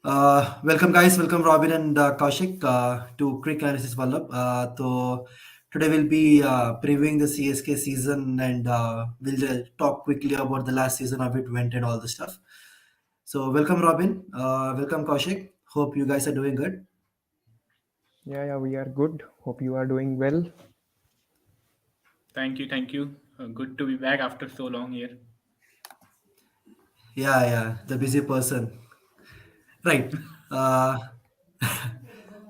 Welcome, guys. Welcome, Robin and Kaushik, to Quick Analysis Wallab. So today we'll be previewing the CSK season, and we'll talk quickly about the last season, how it went, and all the stuff. So welcome, Robin. Welcome, Kaushik. Hope you guys are doing good. Yeah, we are good. Hope you are doing well. Thank you, thank you. Good to be back after so long here. Yeah, the busy person. Right. Uh,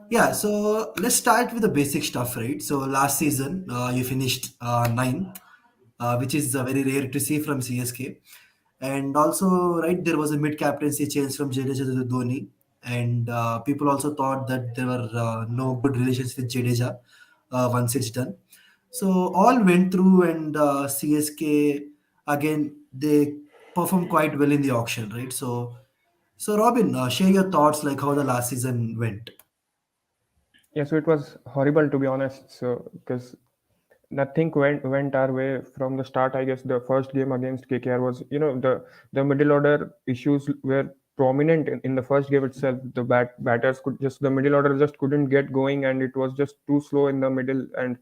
Yeah, so let's start with the basic stuff, right? So last season, you finished ninth, which is very rare to see from CSK. And also, right, there was a mid-captaincy change from Jadeja to Dhoni. And people also thought that there were no good relations with Jadeja once it's done. So all went through, and CSK, again, they performed quite well in the auction, right? So Robin, share your thoughts like how the last season went. Yeah, so it was horrible to be honest. So because nothing went our way from the start. I guess the first game against KKR was, the middle order issues were prominent in the first game itself. The batters could just the middle order just couldn't get going, and it was just too slow in the middle. And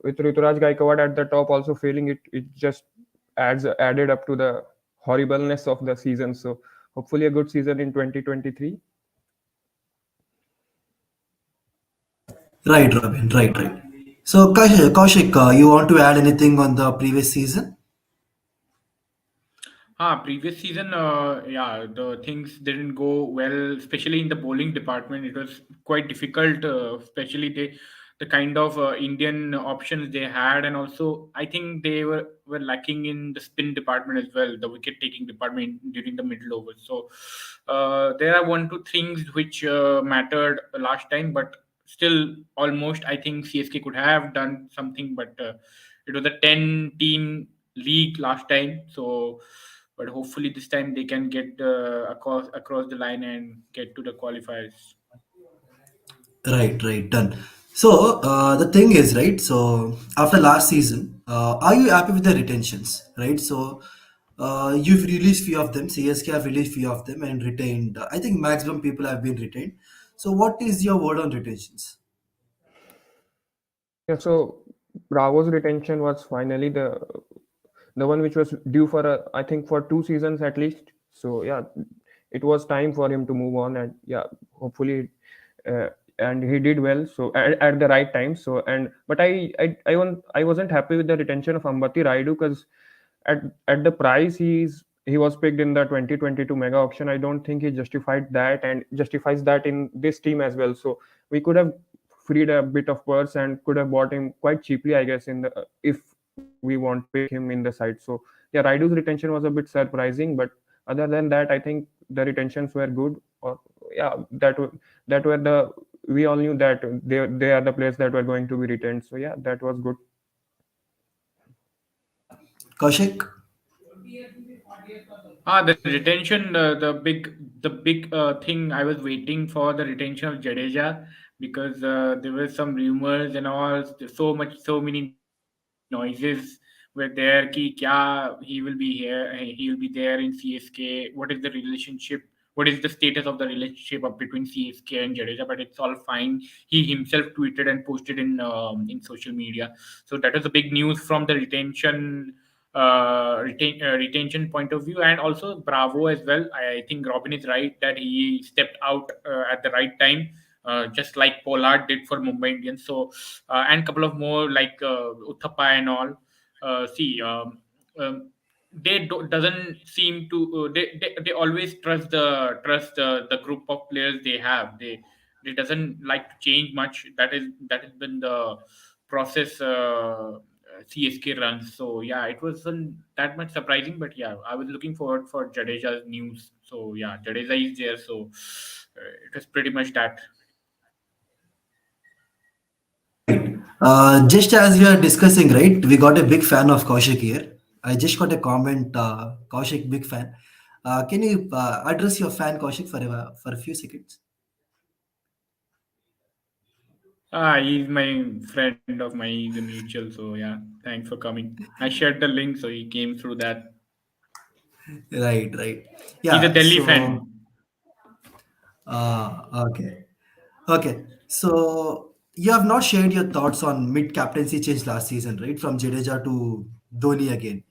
with Rituraj Gaikwad at the top also failing, it just added up to the horribleness of the season. So hopefully a good season in 2023. Right, Robin. Right. So, Kaushik, you want to add anything on the previous season? Previous season, yeah, the things didn't go well, especially in the bowling department. It was quite difficult, especially the kind of Indian options they had, and also I think they were lacking in the spin department as well, the wicket taking department during the middle overs. So there are one two things which mattered last time, but still, almost I think CSK could have done something, but it was a 10 team league last time, so but hopefully this time they can get across the line and get to the qualifiers. Right, done. So, the thing is, right, so after last season, are you happy with the retentions, right? So, you've released few of them, CSK have released few of them and retained, I think maximum people have been retained. So, what is your word on retentions? Yeah, so Bravo's retention was finally the one which was due for I think for 2 seasons at least. So yeah, it was time for him to move on, and yeah, hopefully, uh, and he did well. So at the right time. So but I wasn't happy with the retention of Ambati Raidu because at the price he was picked in the 2022 mega auction. I don't think he justified that and justifies that in this team as well. So we could have freed a bit of purse and could have bought him quite cheaply, I guess, in the if we want to pick him in the side. So yeah, Raidu's retention was a bit surprising, but other than that, I think the retentions were good. Or yeah, that were the we all knew that they are the players that were going to be retained. So yeah, that was good. Kaushik? The retention, the big thing I was waiting for the retention of Jadeja because there were some rumors and all, so many noises were there. Ki kya he will be here, he will be there in CSK. What is the relationship? What is the status of the relationship between CSK and Jadeja? But it's all fine. He himself tweeted and posted in social media. So that was the big news from the retention point of view, and also Bravo as well. I think Robin is right that he stepped out at the right time, just like Pollard did for Mumbai Indians. So and couple of more like Uthappa and all. See, doesn't seem to they always trust the group of players they have. They doesn't like to change much. That has been the process CSK runs. So yeah, it wasn't that much surprising, but yeah, I was looking forward for Jadeja's news. So yeah, Jadeja is there, so it was pretty much that. Right. Just as we are discussing, right, we got a big fan of Kaushik here. I just got a comment, Kaushik, big fan. Can you address your fan, Kaushik, for a few seconds? He's my friend of mine. He's a mutual. So yeah, thanks for coming. I shared the link, so he came through that. Right. He's a Yeah, Delhi so fan. Okay. Okay. So you have not shared your thoughts on mid captaincy change last season, right? From Jadeja to Dhoni again.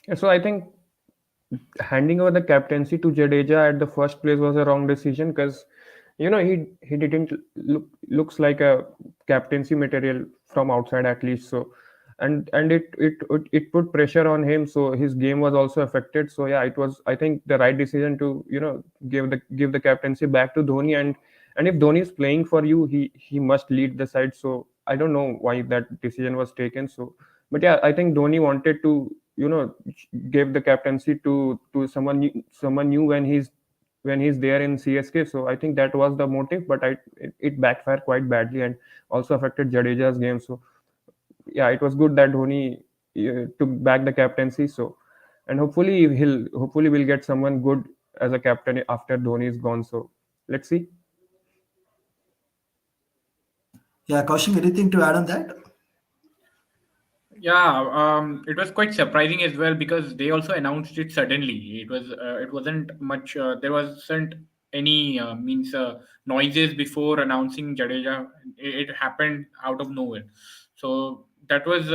Yeah, so I think handing over the captaincy to Jadeja at the first place was a wrong decision because he didn't looks like a captaincy material from outside at least. So and it put pressure on him, so his game was also affected. So yeah, it was, I think, the right decision to give the captaincy back to Dhoni. And if Dhoni is playing for you, he must lead the side. So I don't know why that decision was taken. So but yeah, I think Dhoni wanted to gave the captaincy to someone new when he's there in CSK. So I think that was the motive, but it backfired quite badly and also affected Jadeja's game. So yeah, it was good that Dhoni took back the captaincy. So and hopefully we'll get someone good as a captain after Dhoni is gone. So let's see. Yeah, Kaushik, anything to add on that? Yeah, it was quite surprising as well because they also announced it suddenly. It wasn't much. There wasn't any means noises before announcing Jadeja. It happened out of nowhere, so that was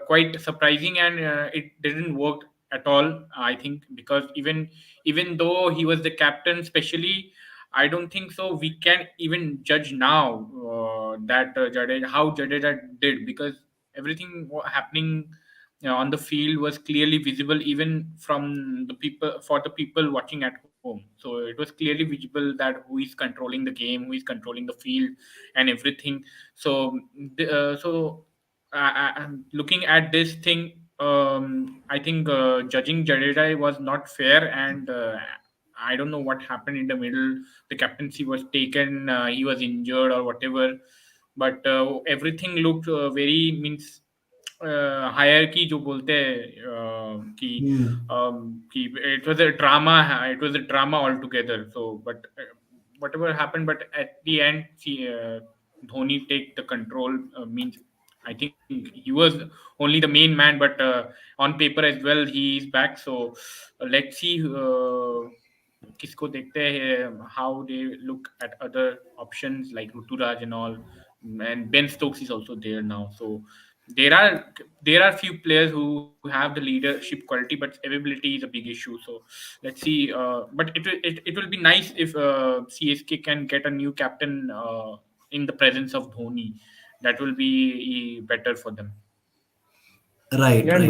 quite surprising, and it didn't work at all. I think because even though he was the captain, especially, I don't think so. We can even judge now that Jadeja, how Jadeja did, because everything happening on the field was clearly visible even from the people, for the people watching at home. So it was clearly visible that who is controlling the game, who is controlling the field and everything. So looking at this thing, I think judging Jadeja was not fair, and I don't know what happened in the middle. The captaincy was taken, he was injured or whatever, but everything looked very means hierarchy जो बोलते हैं Hmm. कि it was a drama, it was a drama altogether. So but whatever happened, but at the end, see, Dhoni take the control, means I think he was only the main man, but on paper as well he is back. So let's see किसको देखते हैं, how they look at other options like Ruturaj and all, and Ben Stokes is also there now. So there are there are few players who have the leadership quality, but availability is a big issue. So let's see. But it will be nice if CSK can get a new captain in the presence of Dhoni. That will be better for them. Right, Yeah, right.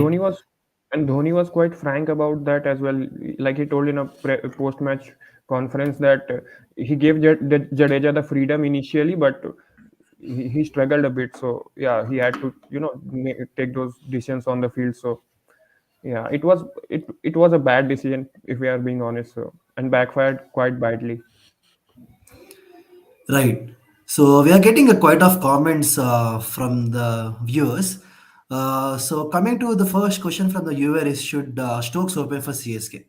and Dhoni was quite frank about that as well. Like he told in a post-match conference that he gave Jadeja the freedom initially, but he struggled a bit. So yeah, he had to take those decisions on the field. So yeah, it was a bad decision if we are being honest. So and backfired quite badly. Right. So we are getting a quite of comments from the viewers. So coming to the first question from the viewer is, should Stokes open for CSK?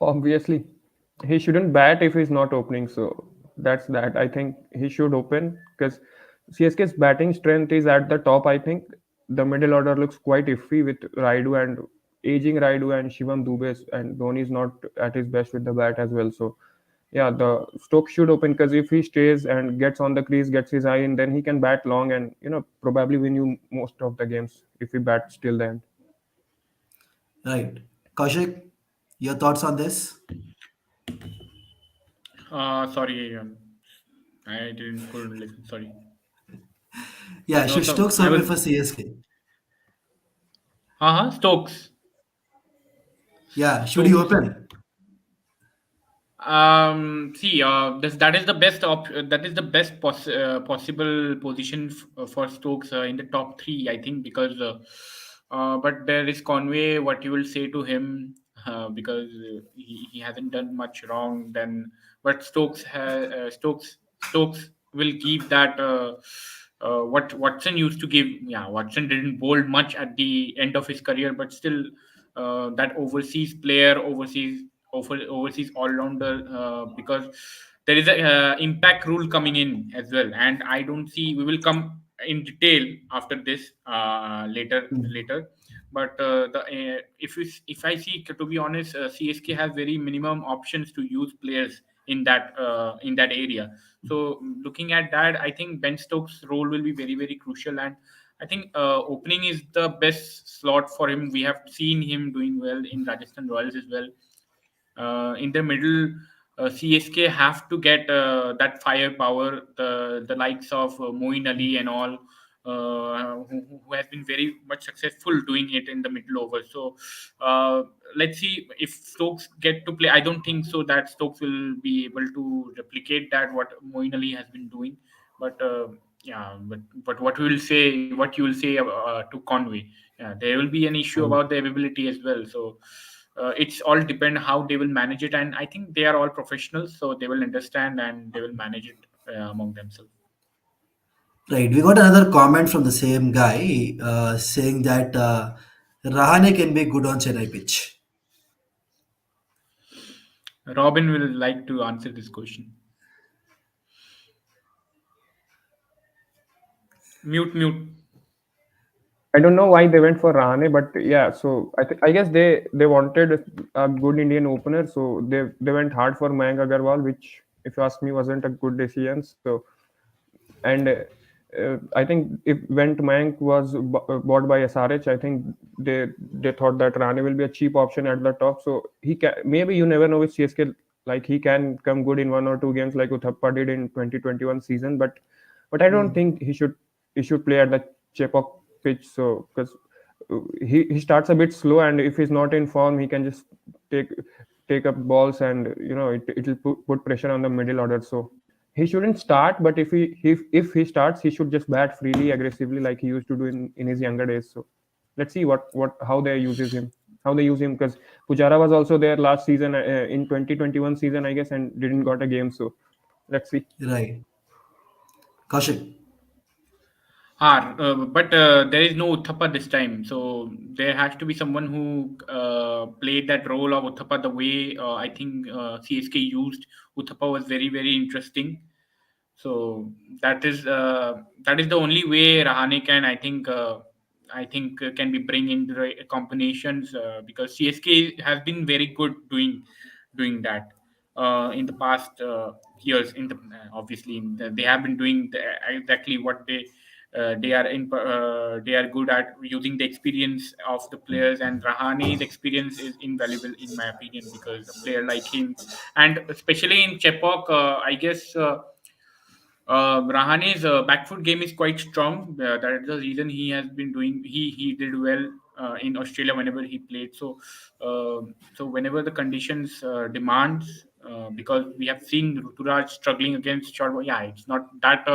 Obviously, he shouldn't bat if he's not opening. So that's that. I think he should open because CSK's batting strength is at the top. I think the middle order looks quite iffy with Raidu and aging Raidu and Shivam Dubey, and Dhoni is not at his best with the bat as well. So yeah, the Stokes should open because if he stays and gets on the crease, gets his eye in, then he can bat long and probably win you most of the games if he bats till the end. Right. Kaushik, your thoughts on this? Sorry, I didn't couldn't listen. Sorry. Yeah, No, should so Stokes I open was. for CSK? Stokes. Yeah, should he Stokes. open? See, that is the best that is the best possible position for Stokes in the top three, I think, because but there is Conway. What you will say to him, because he hasn't done much wrong. Then, but Stokes will give that. What Watson used to give. Yeah, Watson didn't bowl much at the end of his career, but still, that overseas player, overseas all rounder, because there is a impact rule coming in as well, and I don't see, we will come in detail after this Hmm. later. But the if I see, to be honest, CSK has very minimum options to use players in that area. So looking at that, I think Ben Stokes' role will be very very crucial, and I think opening is the best slot for him. We have seen him doing well in Rajasthan Royals as well. In the middle, CSK have to get that firepower, the likes of Moeen Ali and all, who has been very much successful doing it in the middle over. So uh, let's see if Stokes get to play. I don't think so that Stokes will be able to replicate that what Moeen Ali has been doing, but. Yeah, but what you will say to Conway? Yeah, there will be an issue about the availability as well. So it's all depend how they will manage it, and I think they are all professionals, so they will understand and they will manage it among themselves. Right. We got another comment from the same guy saying that Rahane can be good on Chennai pitch. Robin will like to answer this question. Mute. I don't know why they went for Rahane, but yeah. So I guess they wanted a good Indian opener, so they went hard for Mayank Agarwal, which, if you ask me, wasn't a good decision. So, and I think if when Mayank was bought by SRH, I think they thought that Rane will be a cheap option at the top. So he can, maybe, you never know with CSK, like he can come good in 1 or 2 games like Uthappa did in 2021 season. But I don't think he should play at the Chepauk pitch. So because he starts a bit slow, and if he's not in form, he can just take take up balls, and it will put pressure on the middle order. So he shouldn't start, but if he starts, he should just bat freely, aggressively, like he used to do in his younger days. So let's see what how they uses him, how they use him, because Pujara was also there last season, in 2021 season, I guess, and didn't got a game. So let's see. Right. Kaushik. But there is no Uthappa this time, so there has to be someone who played that role of Uthappa the way I think CSK used Uthappa was very very interesting. So that is the only way Rahane can, I think can be bring in the right combinations, because CSK has been very good doing that in the past years. In the obviously they have been doing exactly what they are good at, using the experience of the players, and Rahane's experience is invaluable in my opinion, because a player like him, and especially in Chepok, I guess. Rahane's back foot game is quite strong. That is the reason he has been doing. He did well in Australia whenever he played. So whenever the conditions demands, because we have seen Ruturaj struggling against short ball. Yeah, it's not that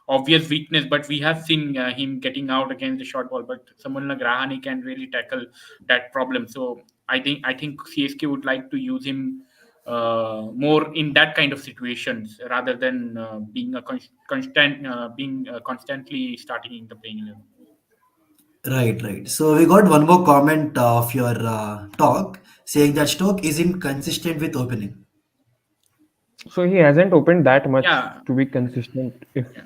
obvious weakness, but we have seen him getting out against the short ball. But someone like Rahane can really tackle that problem. So I think CSK would like to use him more in that kind of situations, rather than being constantly starting in the playing 11. Right. So we got one more comment of your talk saying that Stoke isn't consistent with opening. So he hasn't opened that much Yeah, to be consistent. If yeah,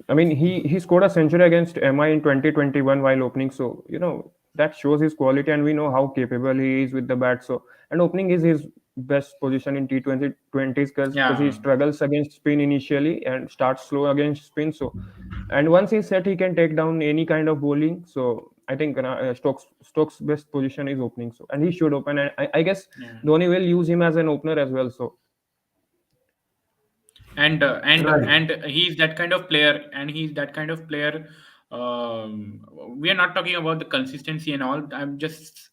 I mean, he scored a century against MI in 2021 while opening, so that shows his quality, and we know how capable he is with the bat. So, and opening is his best position in T20s, because he yeah. struggles against spin initially and starts slow against spin. So, and once he's set, he can take down any kind of bowling. So I think Stokes' best position is opening. So, and he should open, and I guess Yeah. Dhoni will use him as an opener as well. So Right. And he's that kind of player, um, we are not talking about the consistency and all.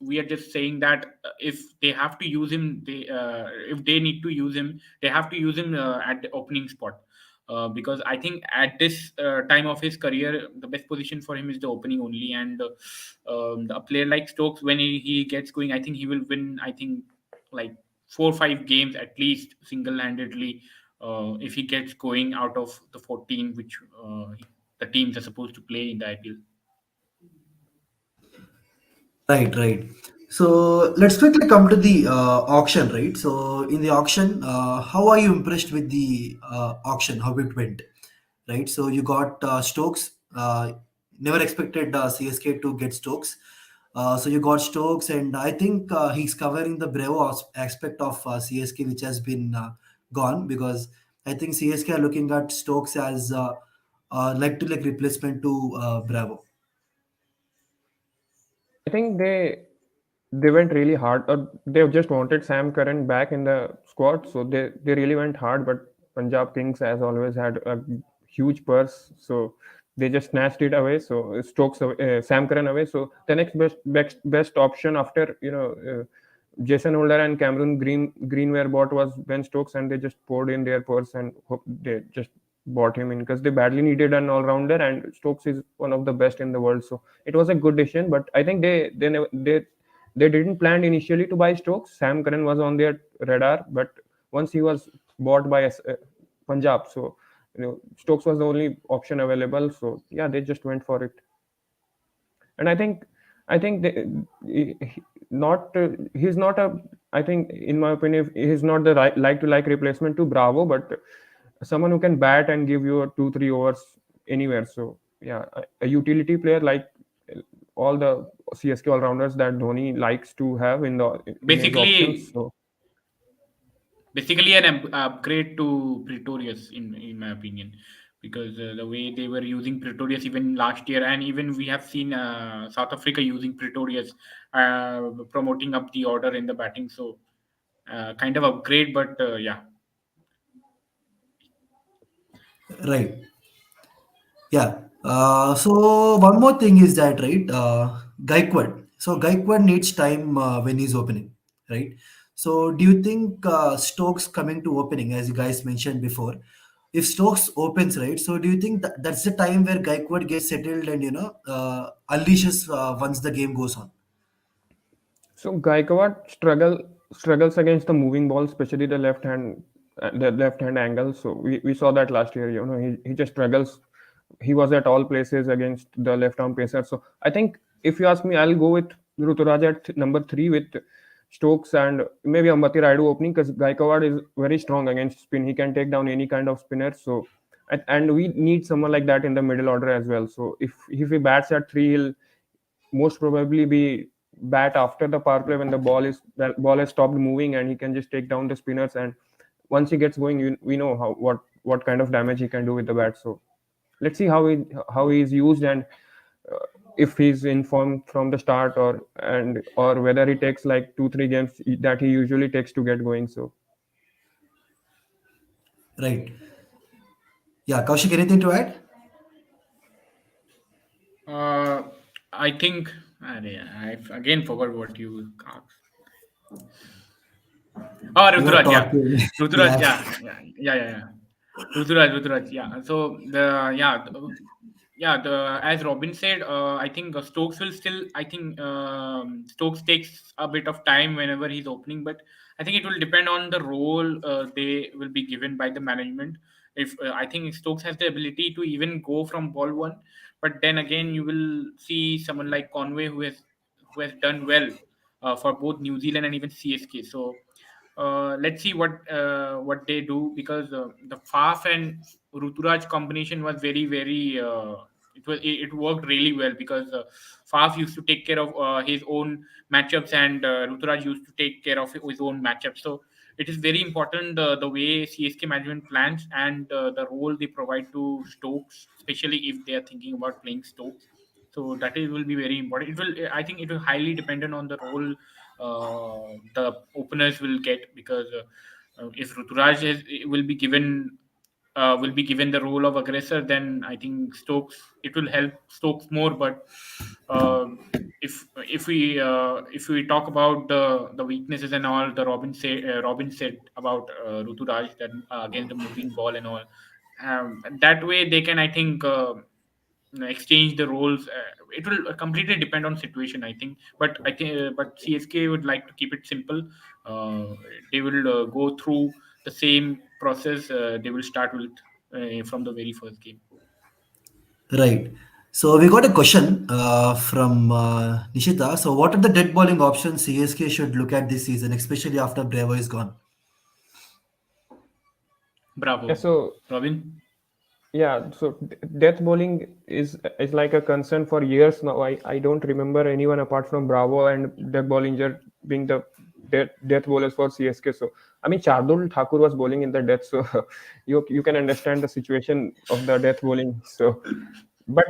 We are just saying that if they have to use him, if they need to use him, they have to use him at the opening spot, because I think at this time of his career, the best position for him is the opening only. And a player like Stokes, when he gets going, I think he will win, I think, like 4 or 5 games at least single-handedly, if he gets going out of the 14 which the teams are supposed to play in the IPL. Right. So let's quickly come to the auction, right? So in the auction, how are you impressed with the auction? How it went, right? So you got Stokes. Never expected CSK to get Stokes. So you got Stokes, and I think he's covering the Bravo aspect of CSK, which has been gone, because I think CSK are looking at Stokes as leg to leg replacement to Bravo. I think they went really hard, or they just wanted Sam Curran back in the squad, so they really went hard. But Punjab Kings, as always, had a huge purse, so they just snatched it away. So Sam Curran away. So the next best option after Jason Holder and Cameron Green were bought was Ben Stokes, and they just poured in their purse and they just bought him in because they badly needed an all rounder, and Stokes is one of the best in the world. So it was a good decision. But I think they didn't plan initially to buy Stokes. Sam Curran was on their radar, but once he was bought by Punjab, so Stokes was the only option available. So yeah, they just went for it. And I think not he's not a I think in my opinion he's not the like to like replacement to Bravo, but someone who can bat and give you a 2-3 overs anywhere. So yeah, a utility player like all the CSK all rounders that Dhoni likes to have in his options. Basically, So basically an upgrade to Pretorius, in my opinion, because the way they were using Pretorius even last year, and even we have seen South Africa using Pretorius, promoting up the order in the batting. So kind of upgrade, but yeah. Right. Yeah. So one more thing is that, right, Gaikwad. So Gaikwad needs time when he's opening, right? So do you think Stokes coming to opening, as you guys mentioned before, if Stokes opens, right? So do you think that that's the time where Gaikwad gets settled and unleashes once the game goes on? So Gaikwad struggles against the moving ball, especially the left hand angle. So we saw that last year. He just struggles. He was at all places against the left arm pacer. So I think if you ask me, I'll go with Ruturaj at number 3 with Stokes and maybe Ambati Raidu opening because Gaikwad is very strong against spin. He can take down any kind of spinner. So and we need someone like that in the middle order as well. So if he bats at 3, he'll most probably be bat after the power play when the ball has stopped moving and he can just take down the spinners. And once he gets going, we know what kind of damage he can do with the bat. So let's see how he is used, and if he's in form from the start, or whether he takes like 2-3 games that he usually takes to get going. So Right. Yeah, Kaushik, anything to add? Uh, I think I again forgot what you asked. Oh, You were Ruturaj, yeah, talking. Ruturaj, Yeah. yeah. Ruturaj, yeah. So the as Robin said, I think Stokes will still. I think Stokes takes a bit of time whenever he's opening, but I think it will depend on the role they will be given by the management. If I think Stokes has the ability to even go from ball one, but then again you will see someone like Conway who has done well for both New Zealand and even CSK. So let's see what they do, because the Faf and Ruturaj combination was very it worked really well, because Faf used to take care of his own matchups, and Ruturaj used to take care of his own matchups. So it is very important the way CSK management plans, and the role they provide to Stokes, especially if they are thinking about playing Stokes. So that is will be very important. It will, I think, it will highly dependent on the role the openers will get, because if Ruturaj will be given the role of aggressor, then I think Stokes, it will help Stokes more. But uh, if we talk about the weaknesses and all, the Robin said about Ruturaj, that against the moving ball and all, that way they can, I think, exchange the roles. It will completely depend on situation, I think. But CSK would like to keep it simple. Uh, they will go through the same process. They will start with from the very first game. Right. So we got a question from Nishita. So what are the dead bowling options CSK should look at this season, especially after Bravo is gone? yeah, Bravo, so Robin. Yeah, so death bowling is like a concern for years now. I don't remember anyone apart from Bravo and Doug Bollinger being the death bowlers for CSK. So I mean, Chardul Thakur was bowling in the death, so you can understand the situation of the death bowling. So, but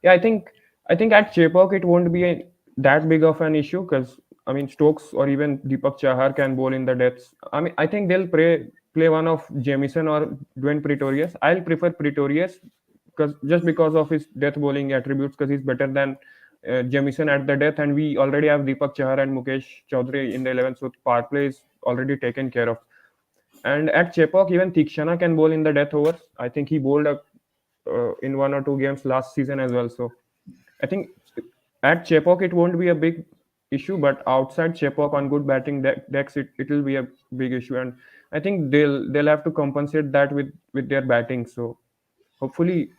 yeah, I think at Chepauk it won't be that big of an issue because I mean Stokes or even Deepak Chahar can bowl in the deaths. I mean I think they'll play one of Jamieson or Dwayne Pretorius. I'll prefer Pretorius because just because of his death bowling attributes, because he's better than Jamieson at the death, and we already have Deepak Chahar and Mukesh Chaudhary in the 11, so power play is already taken care of. And at Chepauk, even Tikshana can bowl in the death overs. I think he bowled in one or two games last season as well. So I think at Chepauk it won't be a big issue, but outside Chepauk on good batting decks it will be a big issue, and I think they'll have to compensate that with their batting. So hopefully,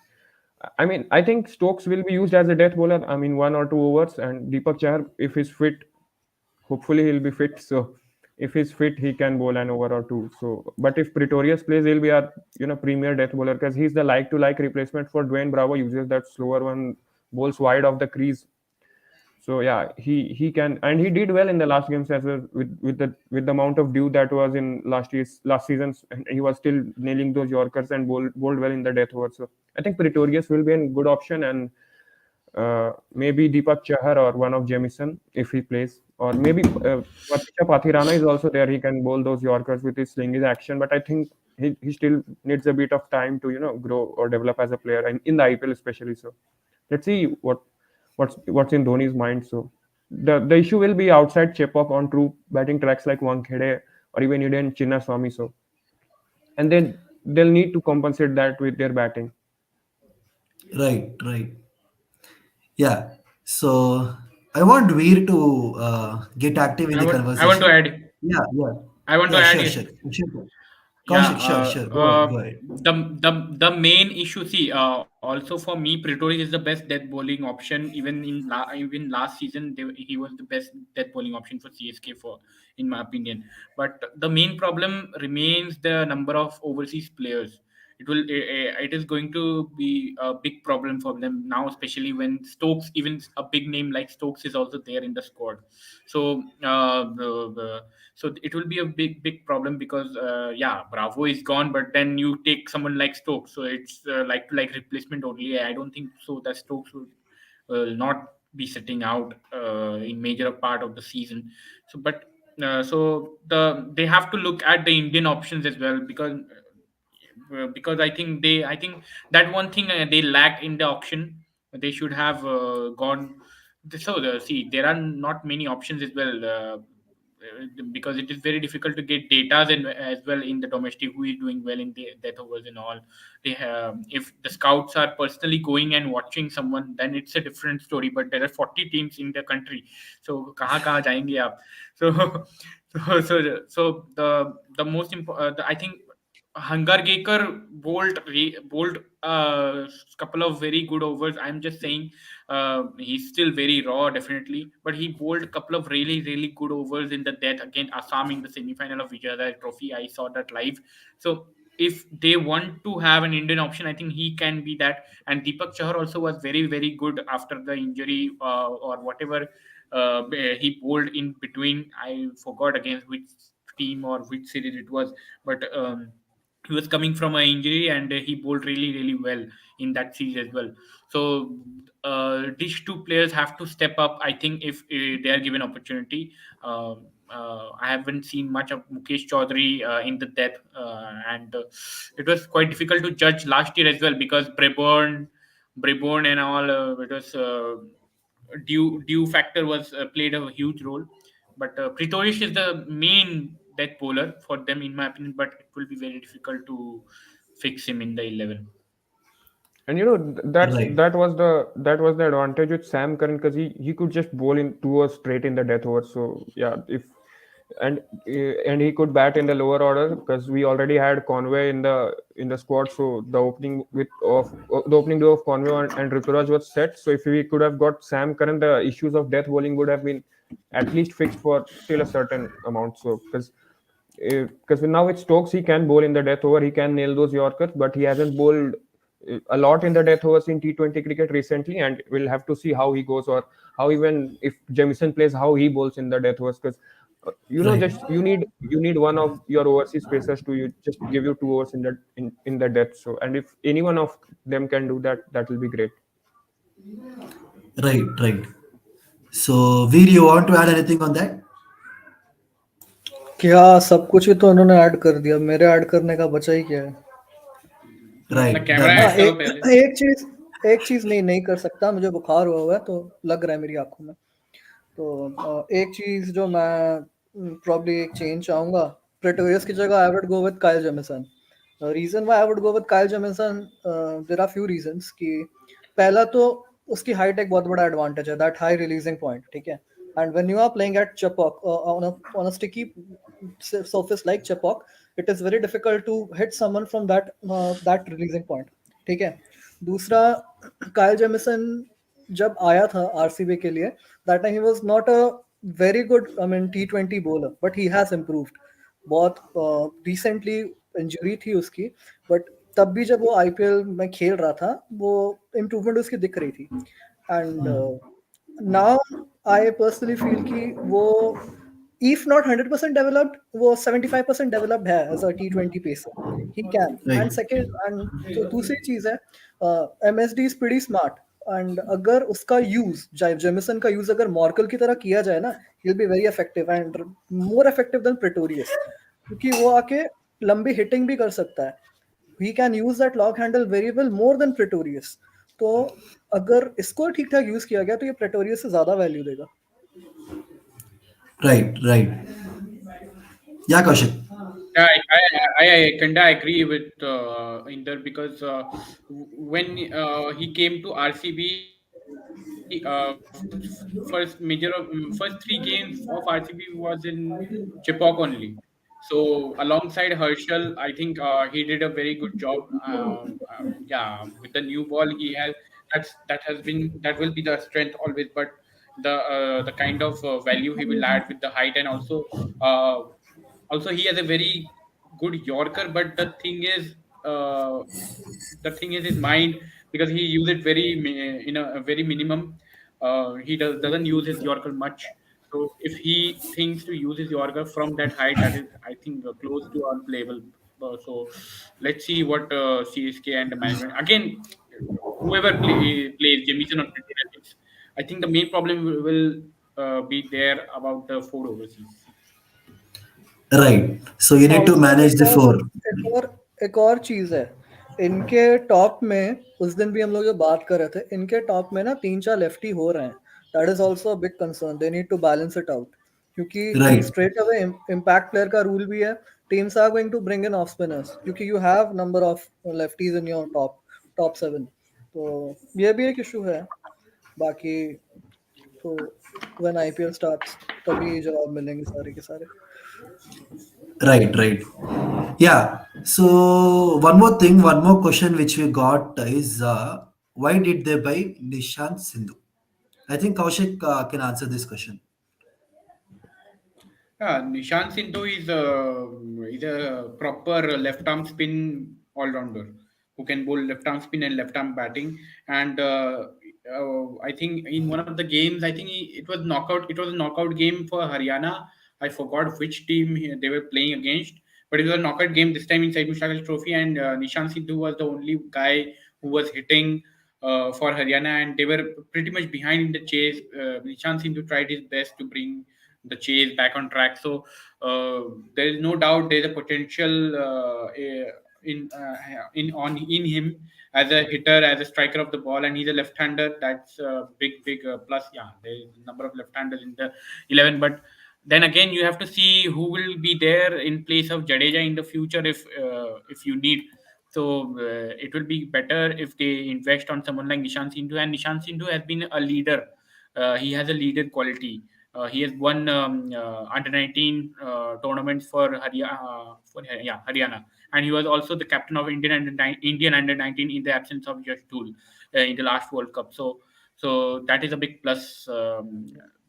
I mean I think Stokes will be used as a death bowler. I mean 1 or 2 overs, and Deepak Chahar if he's fit, hopefully he'll be fit. So if he's fit, he can bowl an over or two. So but if Pretorius plays, he'll be our premier death bowler because he's the like to like replacement for Dwayne Bravo. Uses that slower one, bowls wide of the crease. So yeah, he can, and he did well in the last games as well with the amount of dew that was in last seasons, and he was still nailing those Yorkers and bowled well in the death over. So I think Pretorius will be a good option, and maybe Deepak Chahar or one of Jamison if he plays, or maybe Patricia Pathirana is also there. He can bowl those Yorkers with his sling, his action, but I think he still needs a bit of time to grow or develop as a player, and in the IPL especially. So let's see what's in Dhoni's mind. So the issue will be outside Chepauk on true batting tracks like Wankhede or even Eden Chinnaswamy. So and then they'll need to compensate that with their batting. Right, right. Yeah. So I want Veer to get active in the I want to conversation. add. Yeah, yeah, I want to yeah. add Sure, here. sure. Sure. Yeah, Kaushik, sure, sure. Go ahead, go ahead. the main issue. See, also for me, Pretorius is the best death bowling option. Even last season, he was the best death bowling option for CSK for, in my opinion. But the main problem remains the number of overseas players. It is going to be a big problem for them now, especially when Stokes, even a big name like Stokes, is also there in the squad. So so it will be a big problem because yeah, Bravo is gone, but then you take someone like Stokes, so it's like replacement only. I don't think so that Stokes will not be sitting out in major part of the season. So but so they have to look at the Indian options as well, because I think that one thing they lack in the auction, they should have gone. So see, there are not many options as well, because it is very difficult to get data as well in the domestic who is doing well in the death overs and all. They have, if the scouts are personally going and watching someone, then it's a different story. But there are 40 teams in the country, so kahan jayenge aap? So the most important, I think Hangargekar bowled couple of very good overs. I'm just saying, he's still very raw, definitely, but he bowled a couple of really good overs in the death against Assam in the semi-final of Vijayadhara Trophy. I saw that live. So if they want to have an Indian option, I think he can be that. And Deepak Chahar also was very good after the injury, or whatever he bowled in between. I forgot against which team or which series it was, but. He was coming from an injury, and he bowled really well in that series as well. So these two players have to step up, I think, if they are given opportunity. I haven't seen much of Mukesh Chaudhary in the depth, and it was quite difficult to judge last year as well, because Brabourne and all, it was due factor was played a huge role. But Pretorius is the main death bowler for them, in my opinion. But it will be very difficult to fix him in the 11. And that's Right. that was the advantage with Sam Curran because he could just bowl in 2 hours straight in the death over. So yeah, if and he could bat in the lower order because we already had Conway in the squad. So the opening door of Conway and Rituraj was set. So if we could have got Sam Curran, the issues of death bowling would have been at least fixed for till a certain amount. So because now with Stokes, he can bowl in the death over, he can nail those Yorkers, but he hasn't bowled a lot in the death overs in T20 cricket recently, and we'll have to see how he goes, or how, even if Jamison plays, how he bowls in the death overs. Because Right. just you need one of your overseas pacers to just give you 2 overs in the death. So, and if any one of them can do that, that will be great. Right. Right. So, Veer, you want to add anything on that? क्या सब कुछ ही तो उन्होंने add कर दिया, मेरे add करने का बचा ही क्या है। तुम अपना Right. Camera Done. हाँ, ऐड करो पहले। एक चीज नहीं नहीं कर सकता, मुझे बुखार हुआ हुआ है तो लग रहा है मेरी आंखों में। तो एक चीज जो मैं प्रॉब्ली एक चेंज चाहूंगा, प्रेटोरियस की जगह I would go with Kyle Jamieson. Reason why I would go with Kyle Jamieson, there are few reasons कि पहला तो उसकी हाइट एक बहुत बड़ा एडवांटेज है, दैट हाई रिलीजिंग पॉइंट, ठीक है। And when you are playing at Chepauk on a sticky surface like chapok, it is very difficult to hit someone from that releasing point, ठीक है। दूसरा, काइल जेमिसन जब आया था आरसीबी के लिए, that time he was not a very good, I mean T20 bowler, but he has improved बहुत। Recently injury थी उसकी, बट तब भी जब वो आईपीएल में खेल रहा था, वो इम्प्रूवमेंट उसकी दिख रही थी। And now I personally feel कि वो, if not 100% developed, वो 75% developed है as a T20 pacer. He can. Right. And second, and तो दूसरी चीज है, MSD is pretty smart. And अगर उसका यूज, जेमिसन का यूज अगर मॉर्कल की तरह किया जाए ना, he'll be very effective and more effective than Pretorius, क्योंकि वो आके लंबी हिटिंग भी कर सकता है। He can use that log handle very well more than Pretorius. तो अगर इसको ठीक ठाक यूज किया गया तो ये Pretorius से ज्यादा वैल्यू देगा। Right. Right. Yeah, Kaushik. Yeah, I kinda agree with Inder because when he came to RCB, first three games of RCB was in Chipok only. So alongside Herschel, I think he did a very good job. Yeah, with the new ball he has, that will be the strength always. But the kind of value he will add with the height, and uh, also he has a very good Yorker. But the thing is his mind, because he use it in a very minimum. He doesn't use his Yorker much. So if he thinks to use his Yorker from that height, that is, I think, close to unplayable. So let's see what CSK and the management again, whoever plays Jamison or Pretty Rabbits. I think the main problem will be there about the four overseas. Right. So you need to also manage the four. एक और चीज है, इनके top में उस दिन भी हम लोग जो बात कर रहे थे, इनके टॉप में ना 3-4 लेफ्टी हो रहे हैं। That is also a big concern, they need to balance it out, क्योंकि Right. Straight away impact player का रूल भी है, teams are going to bring in off spinners, क्योंकि you have number of lefties in your top 7। तो ये भी एक issue है। बाकी तो व्हेन आईपीएल स्टार्ट्स तभी जवाब मिलेंगे सारे के सारे। Right. Right. Yeah. So one more thing, one more question which we got is why did they buy Nishant Sindhu? I think Kaushik can answer this question. Yeah, Nishant Sindhu is a proper left arm spin all rounder who can bowl left arm spin and left arm batting. And I think in one of the games, I think it was knockout. It was a knockout game for Haryana. I forgot which team they were playing against, but it was a knockout game this time inside Mushtaq Trophy. And Nishant Sindhu was the only guy who was hitting for Haryana, and they were pretty much behind in the chase. Nishant Sindhu tried his best to bring the chase back on track. So there is no doubt there is a potential in him as a hitter, as a striker of the ball, and he's a left-hander. That's a big plus. Yeah, there is a number of left-handers in the 11, but then again you have to see who will be there in place of Jadeja in the future if you need. So it will be better if they invest on someone like Nishant Sindhu, and Nishant Sindhu has been a leader. He has a leader quality. He has won under 19 tournaments for Haryana, and he was also the captain of Indian under 19 in the absence of Yash Dhul in the last World Cup. So that is a big plus.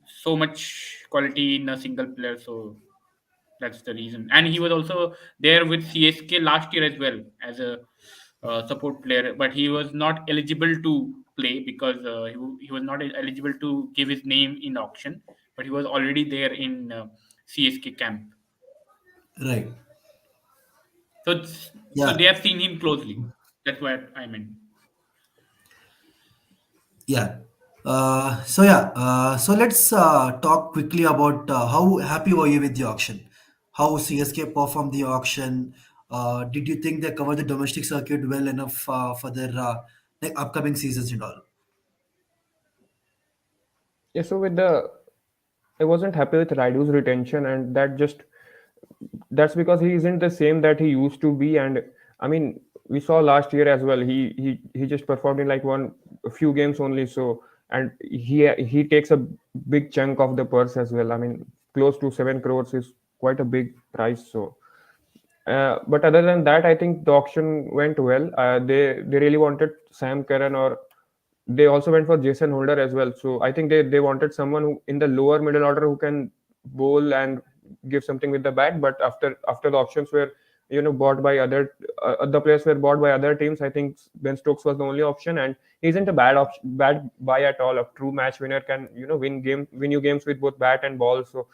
So much quality in a single player. So that's the reason. And he was also there with CSK last year as well as a support player, but he was not eligible to play because he was not eligible to give his name in the auction, but he was already there in CSK camp. Right. So Yeah. they have seen him closely. That's what I meant. Yeah. So let's talk quickly about how happy were you with the auction? How CSK performed the auction? Did you think they covered the domestic circuit well enough for their like upcoming seasons and all? Yeah, so with the I wasn't happy with Raidu's retention, and that's because he isn't the same that he used to be. And I mean, we saw last year as well. He just performed in like a few games only. So and he takes a big chunk of the purse as well. I mean, close to 7 crores is quite a big price. So but other than that, I think the auction went well. They really wanted Sam Curran, or they also went for Jason Holder as well. So I think they wanted someone who in the lower middle order who can bowl and give something with the bat. But after the auctions were bought by other players were bought by other teams, I think Ben Stokes was the only option, and he isn't a bad buy at all. A true match winner can win you games with both bat and ball. So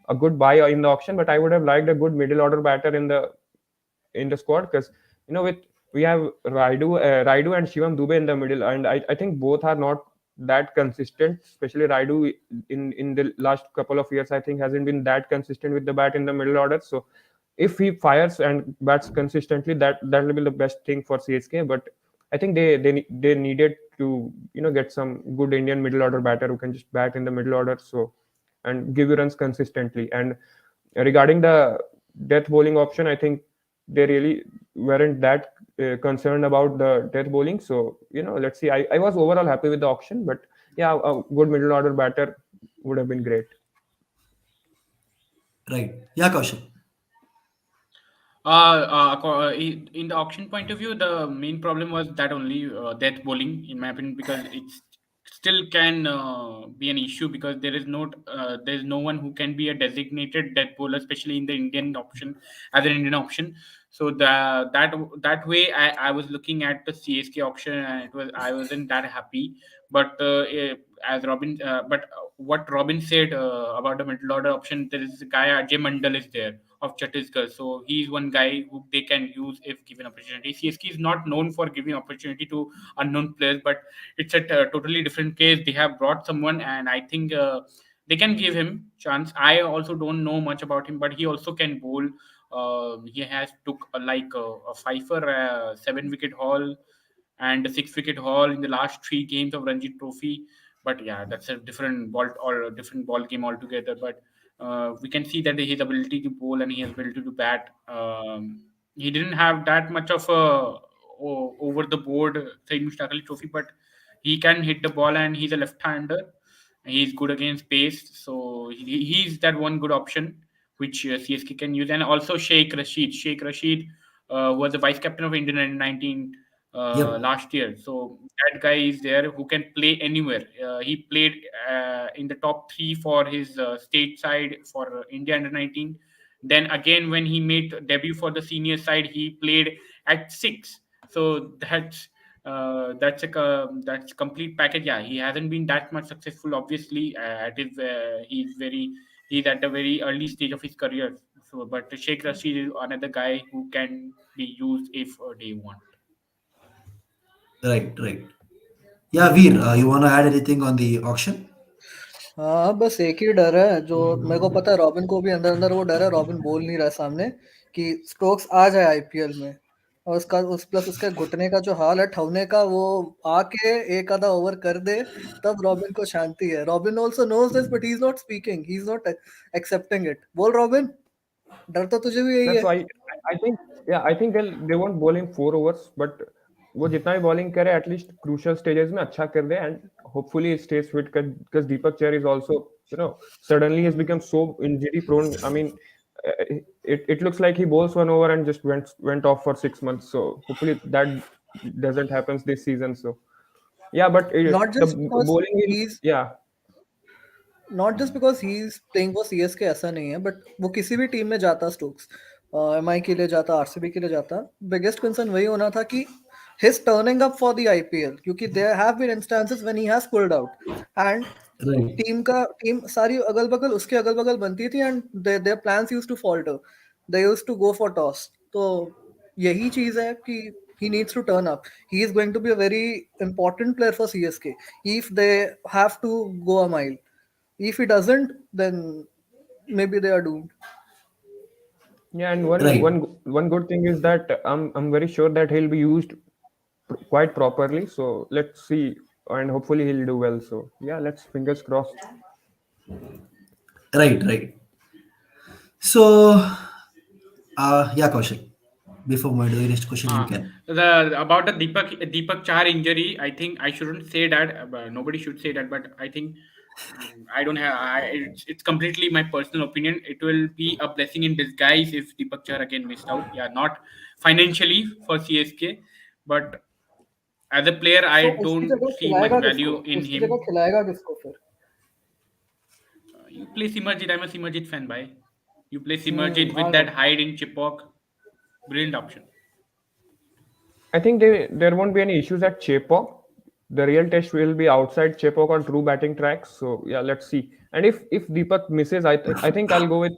a good buy in the auction, but I would have liked a good middle order batter in the squad, because with we have Raidu and Shivam Dube in the middle, and I think both are not that consistent. Especially Raidu in the last couple of years, I think hasn't been that consistent with the bat in the middle order. So if he fires and bats consistently, that will be the best thing for CSK. But I think they needed to get some good Indian middle order batter who can just bat in the middle order, so and give you runs consistently. And regarding the death bowling option, I think they really weren't that concerned about the death bowling. So let's see. I was overall happy with the auction, but yeah, a good middle order batter would have been great. Right. Yeah, Kaushik. In the auction point of view, the main problem was that only death bowling, in my opinion, because it still can be an issue because there is no one who can be a designated death bowler, especially in the Indian option as an Indian option. So that way, I was looking at the CSK auction and I wasn't that happy. But as Robin, but what Robin said about the middle order option, there is a guy Ajay Mandal is there of Chhattisgarh. So he's one guy who they can use if given opportunity. CSK is not known for giving opportunity to unknown players, but it's a totally different case. They have brought someone, and I think they can give him chance. I also don't know much about him, but he also can bowl. He has took a fifer, 7 wicket haul, and a 6 wicket haul in the last 3 games of Ranji Trophy. But yeah, that's a different ball or a different ball game altogether. But we can see that his ability to bowl and his ability to bat. He didn't have that much of a over the board Saeed Mushtaq Ali Trophy, but he can hit the ball and he's a left-hander. He's good against pace, so he's that one good option which CSK can use. And also Sheikh Rashid. Sheikh Rashid was the vice captain of India in 19 Yep. last year. So that guy is there who can play anywhere. He played in the top three for his state side for India under 19. Then again, when he made debut for the senior side, he played at six. So that's complete package. Yeah, he hasn't been that much successful. Obviously, he's at a very early stage of his career. So, but Sheikh Rashid is another guy who can be used if they want. Right. Right. Yeah, Veer, you want to add anything on the auction? हाँ, बस एक ही डर है जो मेरे को पता है रॉबिन को भी अंदर-अंदर वो डर है, रॉबिन बोल नहीं रहा है सामने कि स्टोक्स आ जाए आईपीएल में और उसके घुटने का जो हाल है ठवने का वो आके एक आधा ओवर कर दे तब रॉबिन को शांति है। Robin also knows this but he is not speaking, he is not accepting it. बोल रॉबिन, डर तो तुझे भी यही That's है। why I think, yeah, I think they won't bowl him 4 overs, but वो जितना भी बॉलिंग करे एटलीस्ट क्रूशियल स्टेजेस में अच्छा कर दे, and hopefully stage fit, because Deepak Chair is also suddenly has become so injury prone. I mean, it looks like he bowls one over and just went off for 6 months. So hopefully that doesn't happen this season. So yeah, but not the just because bowling he will, is yeah. Not just because he is playing for CSK, ऐसा नहीं है, but वो किसी भी team में जाता Stokes, MI के लिए जाता, आरसीबी के लिए जाता, बिगेस्ट कंसर्न वही होना था कि his turning up for the IPL, क्योंकि there have been instances when he has pulled out, and Right. Team सारी अगल बगल उसके अगल बगल बनती थी, and their plans used to falter. They used to go for toss. तो यही चीज है कि he needs to turn up. He is going to be a very important player for CSK if they have to go a mile. If he doesn't, then maybe they are doomed. Yeah, and one Right. one one good thing is that I'm very sure that he'll be used quite properly. So let's see, and hopefully he'll do well. So yeah, let's fingers crossed. Right. Right. So, yeah, Kaushik. Before moving to the next question, you can. The about the Deepak Char injury, I think I shouldn't say that. Nobody should say that, but I think I don't have. It's completely my personal opinion. It will be a blessing in disguise if Deepak Char again missed out. Yeah, not financially for CSK, but as a player, I So उसकी don't जगह see much खिलाएगा किसको? value in उसकी जगह him. खिलाएगा किसको फिर? You play Simarjit. I'm a Simarjit fan, by. You play Simarjit with I that know. hide in Chipok. Brilliant option. I think there won't be any issues at Chepauk. The real test will be outside Chepauk on true batting tracks. So yeah, let's see. And if Deepak misses, I think I'll go with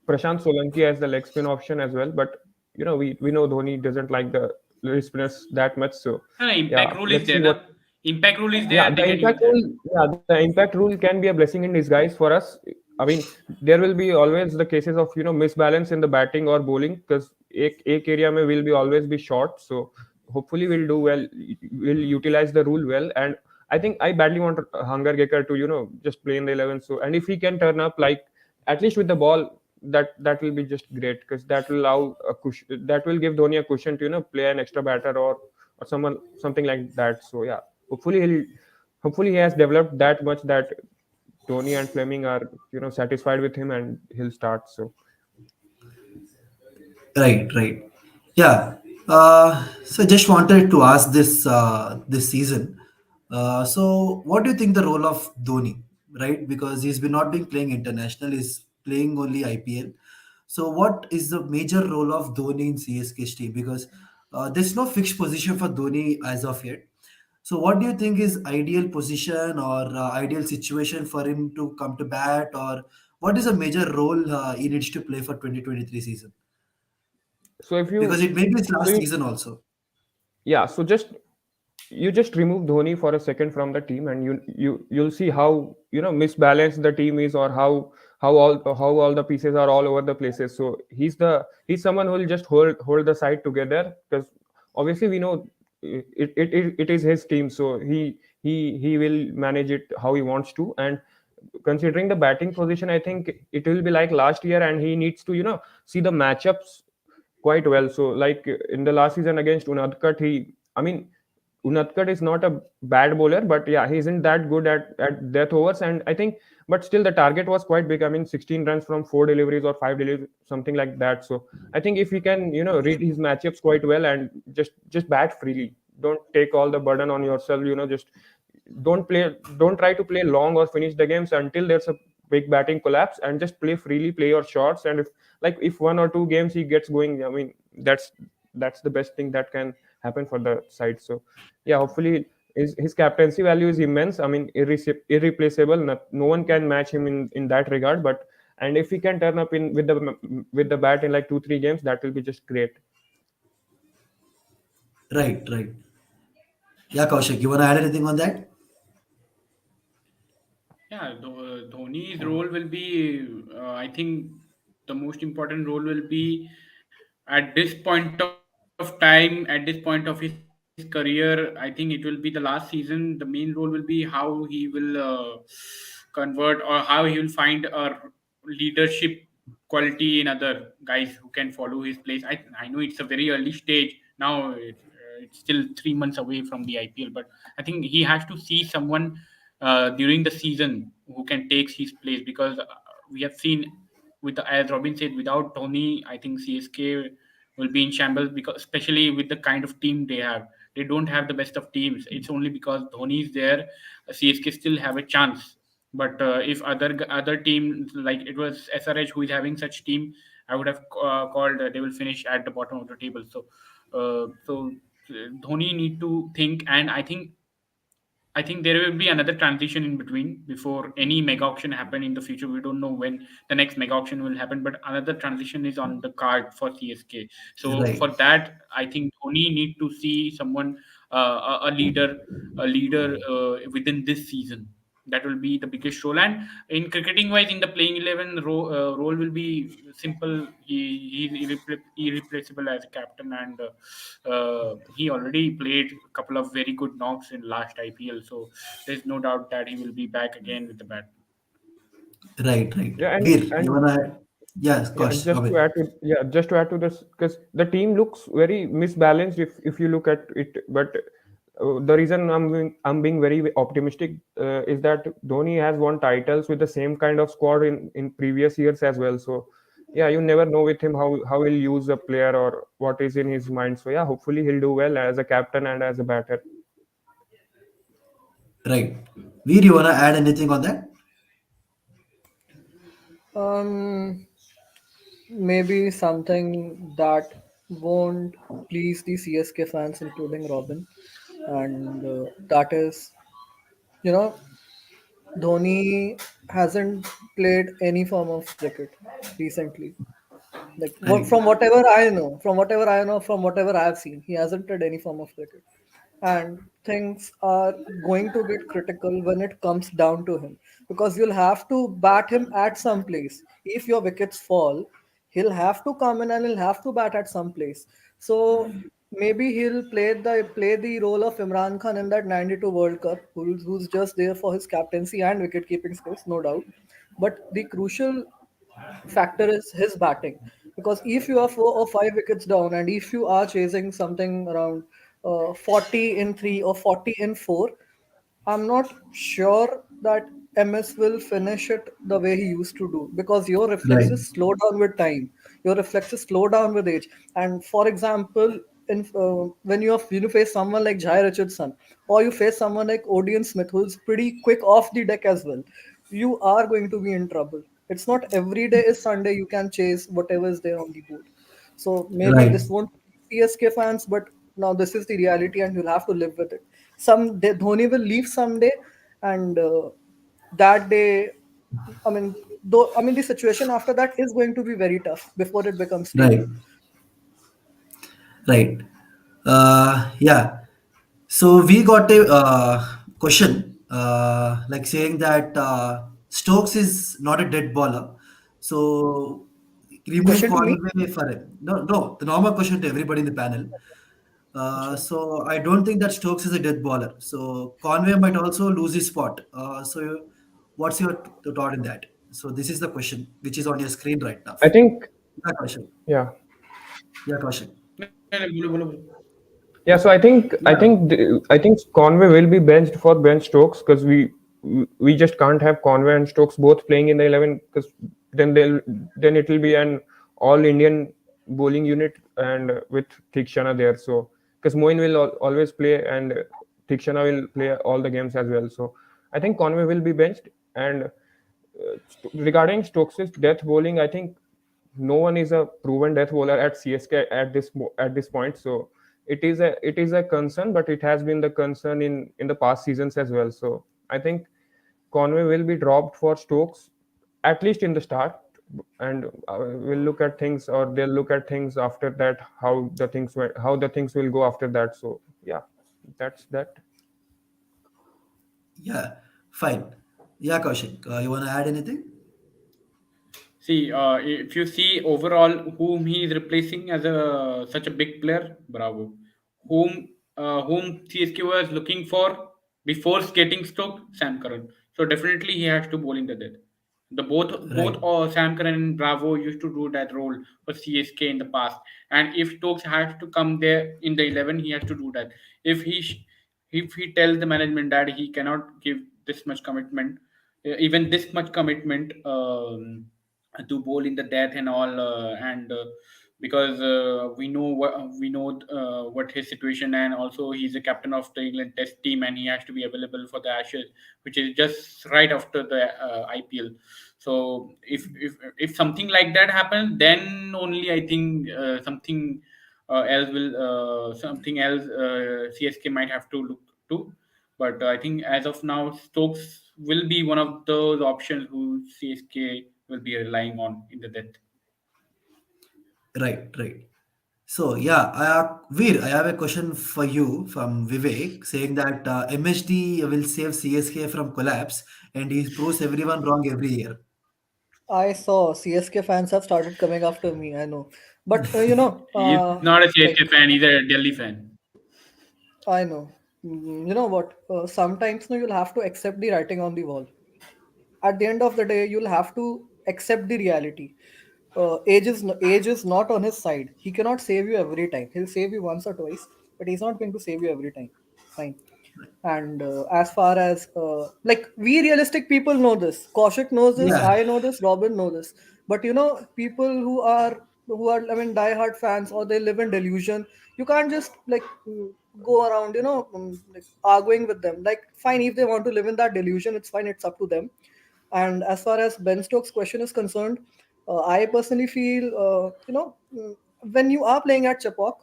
Prashant Solanki as the leg spin option as well. But we know Dhoni doesn't like the leg spinners that much. So No, no, yeah, impact rule is let's there. see Na? what. Impact rule is Yeah, there. the They can use impact that. rule. Yeah, the impact rule can be a blessing in disguise for us. I mean, there will be always the cases of misbalance in the batting or bowling because एक area में will be always be short. So hopefully we'll do well. We'll utilize the rule well, and I think I badly want Hunger Gaker to just play in the 11. So and if he can turn up like at least with the ball, that will be just great because that will allow a cushion. That will give Dhoni a cushion to play an extra batter or something like that. So yeah, hopefully he has developed that much that Tony and Fleming are satisfied with him and he'll start. So Right, right. Yeah. So just wanted to ask this season. So what do you think the role of Dhoni, right? Because he's been not been playing international, he's playing only IPL. So what is the major role of Dhoni in CSK's team? Because there's no fixed position for Dhoni as of yet. So what do you think is ideal position or ideal situation for him to come to bat, or what is a major role he needs to play for 2023 season? so if Because you it may be his so last you season also. yeah so just remove Dhoni for a second from the team, and you'll see how misbalanced the team is, or how all the pieces are all over the places. So he's someone who will just hold the side together because obviously we know it is his team, so he will manage it how he wants to. And considering the batting position, I think it will be like last year, and he needs to see the matchups quite well. So like in the last season against Unadkat, I mean, Unadkat is not a bad bowler, but yeah, he isn't that good at death overs. And I think, but still the target was quite big. I mean, 16 runs from 4 deliveries or 5 deliveries, something like that. So I think if he can, read his matchups quite well and just bat freely, don't take all the burden on yourself. Just don't try to play long or finish the games until there's a big batting collapse, and just play freely, play your shots. And if 1 or 2 games he gets going, I mean, that's the best thing that can happen for the side. So yeah, hopefully his captaincy value is immense. I mean, irreplaceable. No one can match him in that regard. But and if he can turn up in with the bat in like 2-3 games, that will be just great. Right, right. Yeah, Kaushik, you want to add anything on that? Yeah, Dhoni's role will be, I think, the most important role will be at this point of time, at this point of his career. I think it will be the last season. The main role will be how he will convert, or how he will find a leadership quality in other guys who can follow his place. I know it's a very early stage now. It's still 3 months away from the IPL, but I think he has to see someone during the season who can take his place, because we have seen with as Robin said, without Tony, I think CSK will be in shambles, because especially with the kind of team they have. They don't have the best of teams. It's only because Dhoni is there, CSK still have a chance. But if other team, like it was SRH who is having such team, I would have called they will finish at the bottom of the table. So Dhoni need to think, and I think there will be another transition in between before any mega auction happen in the future. We don't know when the next mega auction will happen, but another transition is on the card for CSK. So Right. for that, I think Dhoni need to see someone, a leader within this season. That will be the biggest role. And in cricketing wise, in the playing 11, role will be simple. He's irreplaceable as a captain, and he already played a couple of very good knocks in last IPL. So there's no doubt that he will be back again with the bat. Right. Right. Yeah, Veer, you and wanna? Yes, of yeah, course. Go ahead. just to add to this, because the team looks very misbalanced if you look at it. But the reason I'm being very optimistic is that Dhoni has won titles with the same kind of squad in previous years as well. So yeah, you never know with him how he'll use a player or what is in his mind. So yeah, hopefully he'll do well as a captain and as a batter. Right. Veer, you wanna add anything on that? Um, Maybe something that won't please the CSK fans, including Robin, and that is, you know, Dhoni hasn't played any form of cricket recently. Like Right. from whatever I've seen, he hasn't played any form of cricket, and things are going to get critical when it comes down to him, because you'll have to bat him at some place. If your wickets fall, he'll have to come in and he'll have to bat at some place. So maybe he'll play the role of Imran Khan in that '92 World Cup, who's just there for his captaincy and wicket keeping skills, no doubt. But the crucial factor is his batting, because if you are 4 or 5 wickets down and if you are chasing something around 40 in 3 or 40 in 4, I'm not sure that MS will finish it the way he used to do, because your Right. reflexes slow down with time. Your reflexes slow down with age. And for example, when you face someone like Jai Richardson, or you face someone like Odion Smith, who's pretty quick off the deck as well, you are going to be in trouble. It's not every day is Sunday you can chase whatever is there on the board. So maybe Right. this won't CSK fans, but now this is the reality and you'll have to live with it. Some day Dhoni will leave someday, and that day, I mean, the situation after that is going to be very tough before it becomes stable. Right. Right. Yeah. So we got a question, like saying that Stokes is not a dead bowler. So remove Question to me? Conway for him. No, no, the normal question to everybody in the panel. Achha. So I don't think that Stokes is a dead bowler. So Conway might also lose his spot. So what's your thought in that? So this is the question which is on your screen right now. I think Yeah, question. yeah. Yeah, question. No, no, bolo, bolo, bolo. Yeah, so Yeah, I think Conway will be benched for Ben Stokes because we just can't have Conway and Stokes both playing in the 11, because then it will be an all Indian bowling unit and with Thikshana there. So because Moin will always play and Thikshana will play all the games as well. So I think Conway will be benched. And regarding Stokes' death bowling, I think no one is a proven death bowler at CSK at this point. So it is a concern, but it has been the concern in the past seasons as well. So I think Conway will be dropped for Stokes at least in the start, and we'll look at things, or they'll look at things after that, how the things will go after that. So yeah, that's that. yeah, fine. Yeah, Kaushik, you want to add anything? See, if you see overall whom he is replacing as a such a big player, bravo. Whom CSK was looking for before getting Stoke, Sam Curran. So definitely he has to bowl in the death. The both Right, Sam Curran and Bravo used to do that role for CSK in the past. And if Stokes has to come there in the 11, he has to do that. If if he tells the management that he cannot give this much commitment, even this much commitment. To bowl in the death and all, and because we know what his situation, and also he's a captain of the England Test team and he has to be available for the Ashes, which is just right after the IPL. So if something like that happens, then only I think something else will something else CSK might have to look to. But I think as of now, Stokes will be one of those options who CSK will be relying on in the depth. Right, right. So yeah, Veer, I have a question for you from Vivek, saying that MHD will save CSK from collapse, and he proves everyone wrong every year. I saw CSK fans have started coming after me. I know, but He's not a CSK like fan; he's a Delhi fan. I know. You know what? Sometimes no, you'll have to accept the writing on the wall. At the end of the day, you'll have to accept the reality. Age is not on his side. He cannot save you every time. He'll save you once or twice, but he's not going to save you every time. Fine. And as far as like we realistic people know this, Kaushik knows this, Yeah, I know this, Robin know this. But people who are I mean diehard fans, or they live in delusion. You can't just like go around like, arguing with them. Like fine, if they want to live in that delusion, it's fine. It's up to them. And as far as Ben Stokes' question is concerned, I personally feel, when you are playing at Chapok,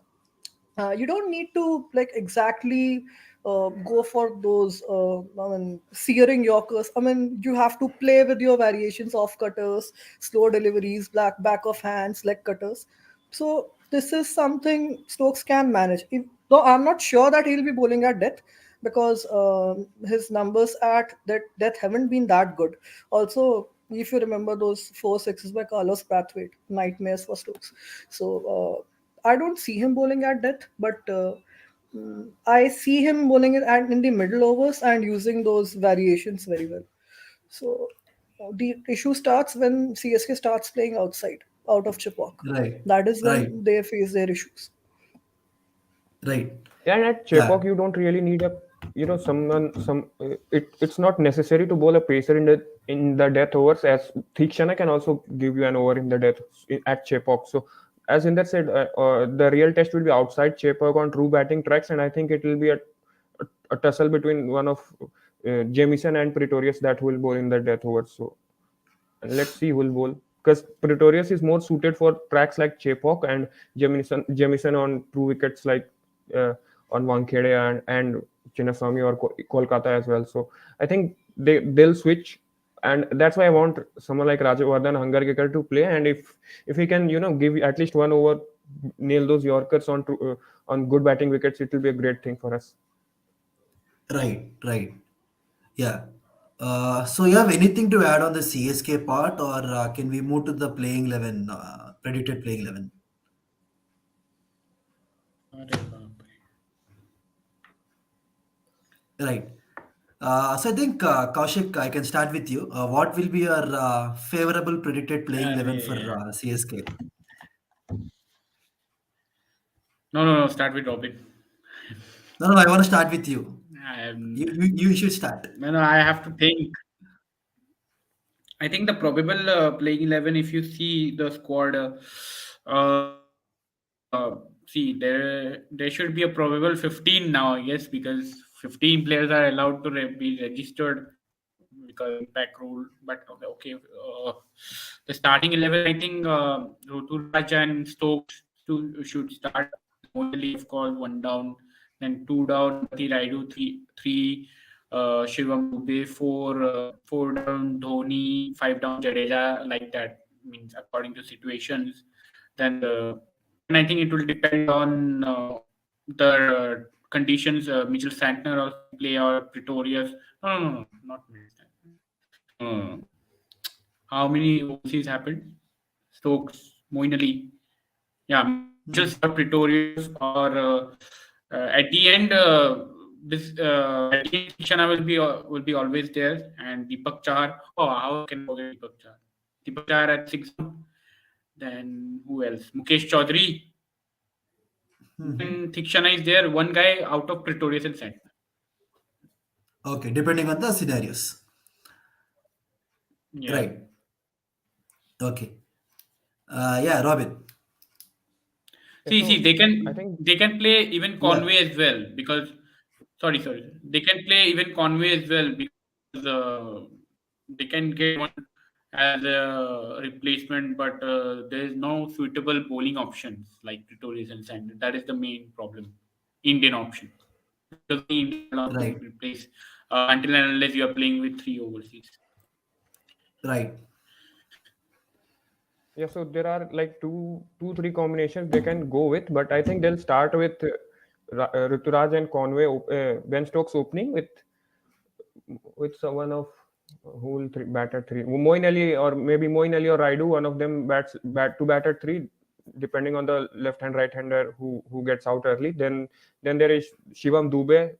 you don't need to like exactly go for those I mean searing yorkers. I mean you have to play with your variations of cutters, slow deliveries, back of hands, leg cutters. So this is something Stokes can manage. Though I'm not sure that he'll be bowling at death, because his numbers at that death haven't been that good. Also, if you remember those 4 sixes by Carlos Brathwaite, nightmares for Stokes. So I don't see him bowling at death, but I see him bowling it at in the middle overs and using those variations very well. So the issue starts when CSK starts playing outside, out of Chipok. right, That is right, when they face their issues. right. And at Yeah, Chepauk, you don't really need a someone it's not necessary to bowl a pacer in the death overs, as Thikshana can also give you an over in the death at Chepauk. So as Inder said, the real test will be outside Chepauk on true batting tracks, and I think it will be a tussle between one of Jamieson and Pretorius that will bowl in the death overs. So and let's see who will bowl, because Pretorius is more suited for tracks like Chepauk, and Jamison on true wickets like uh, on Wankhede and Chinnaswamy or Kolkata as well. So I think they'll switch, and that's why I want someone like Rajavardhan Hangarkar to play. And if he can give at least one over, nail those Yorkers on good batting wickets, it will be a great thing for us. right, right. Yeah. So you have anything to add on the CSK part, or can we move to the playing 11, predicted playing 11? अरे बाप रे. Right. So I think Kaushik, I can start with you. What will be your favorable predicted playing 11 for अरे. CSK? No, no, no. Start with Robin. No, no, I want to start with you. Um, You should start. no, no, I have to think. I think the probable playing 11, if you see the squad, see there should be a probable 15 now, I guess, because 15 players are allowed to be registered because of impact rule. But okay, the starting 11, I think Ruturaj and Stokes should start with Moyali, of course, one down, then two down, Bati Raidu, three Shivam Dubey, four down Dhoni, five down Jadeja, like that. Means according to situations. Then I think it will depend on the conditions. Mitchell Santner also can play, or Pretorius. No, no, no, not Mitchell Santner. No. How many OCs happened? Stokes, Moeen Ali. Yeah, Mitchell Santner, Pretorius, or at the end, Shana will be always there, and Deepak Chahar. Oh, how can I forget Deepak Chahar? Deepak Chahar at six. Then who else? Mukesh Chaudhary. Mhm. Then Thikshana is there. One guy out of Pretorius and Santner. Okay, depending on the scenarios. Yeah. Right. Okay. Yeah, Robin. Yeah, See, so they I can think they can play even Yeah. Conway as well, because sorry, they can play even Conway as well, because they can get one. as a replacement, but there is no suitable bowling options like Pretorius and Sand. That is the main problem. Indian option, because only India alone can Right, replace until and unless you are playing with three overseas. right, Yeah, so there are like three combinations they can go with, but I think they'll start with Ruturaj and Conway, Ben Stokes opening with someone of who will bat at three. Moin Ali or maybe Moin Ali or Raidu, one of them bat at three, depending on the left hand right hander who gets out early. Then there is Shivam Dube,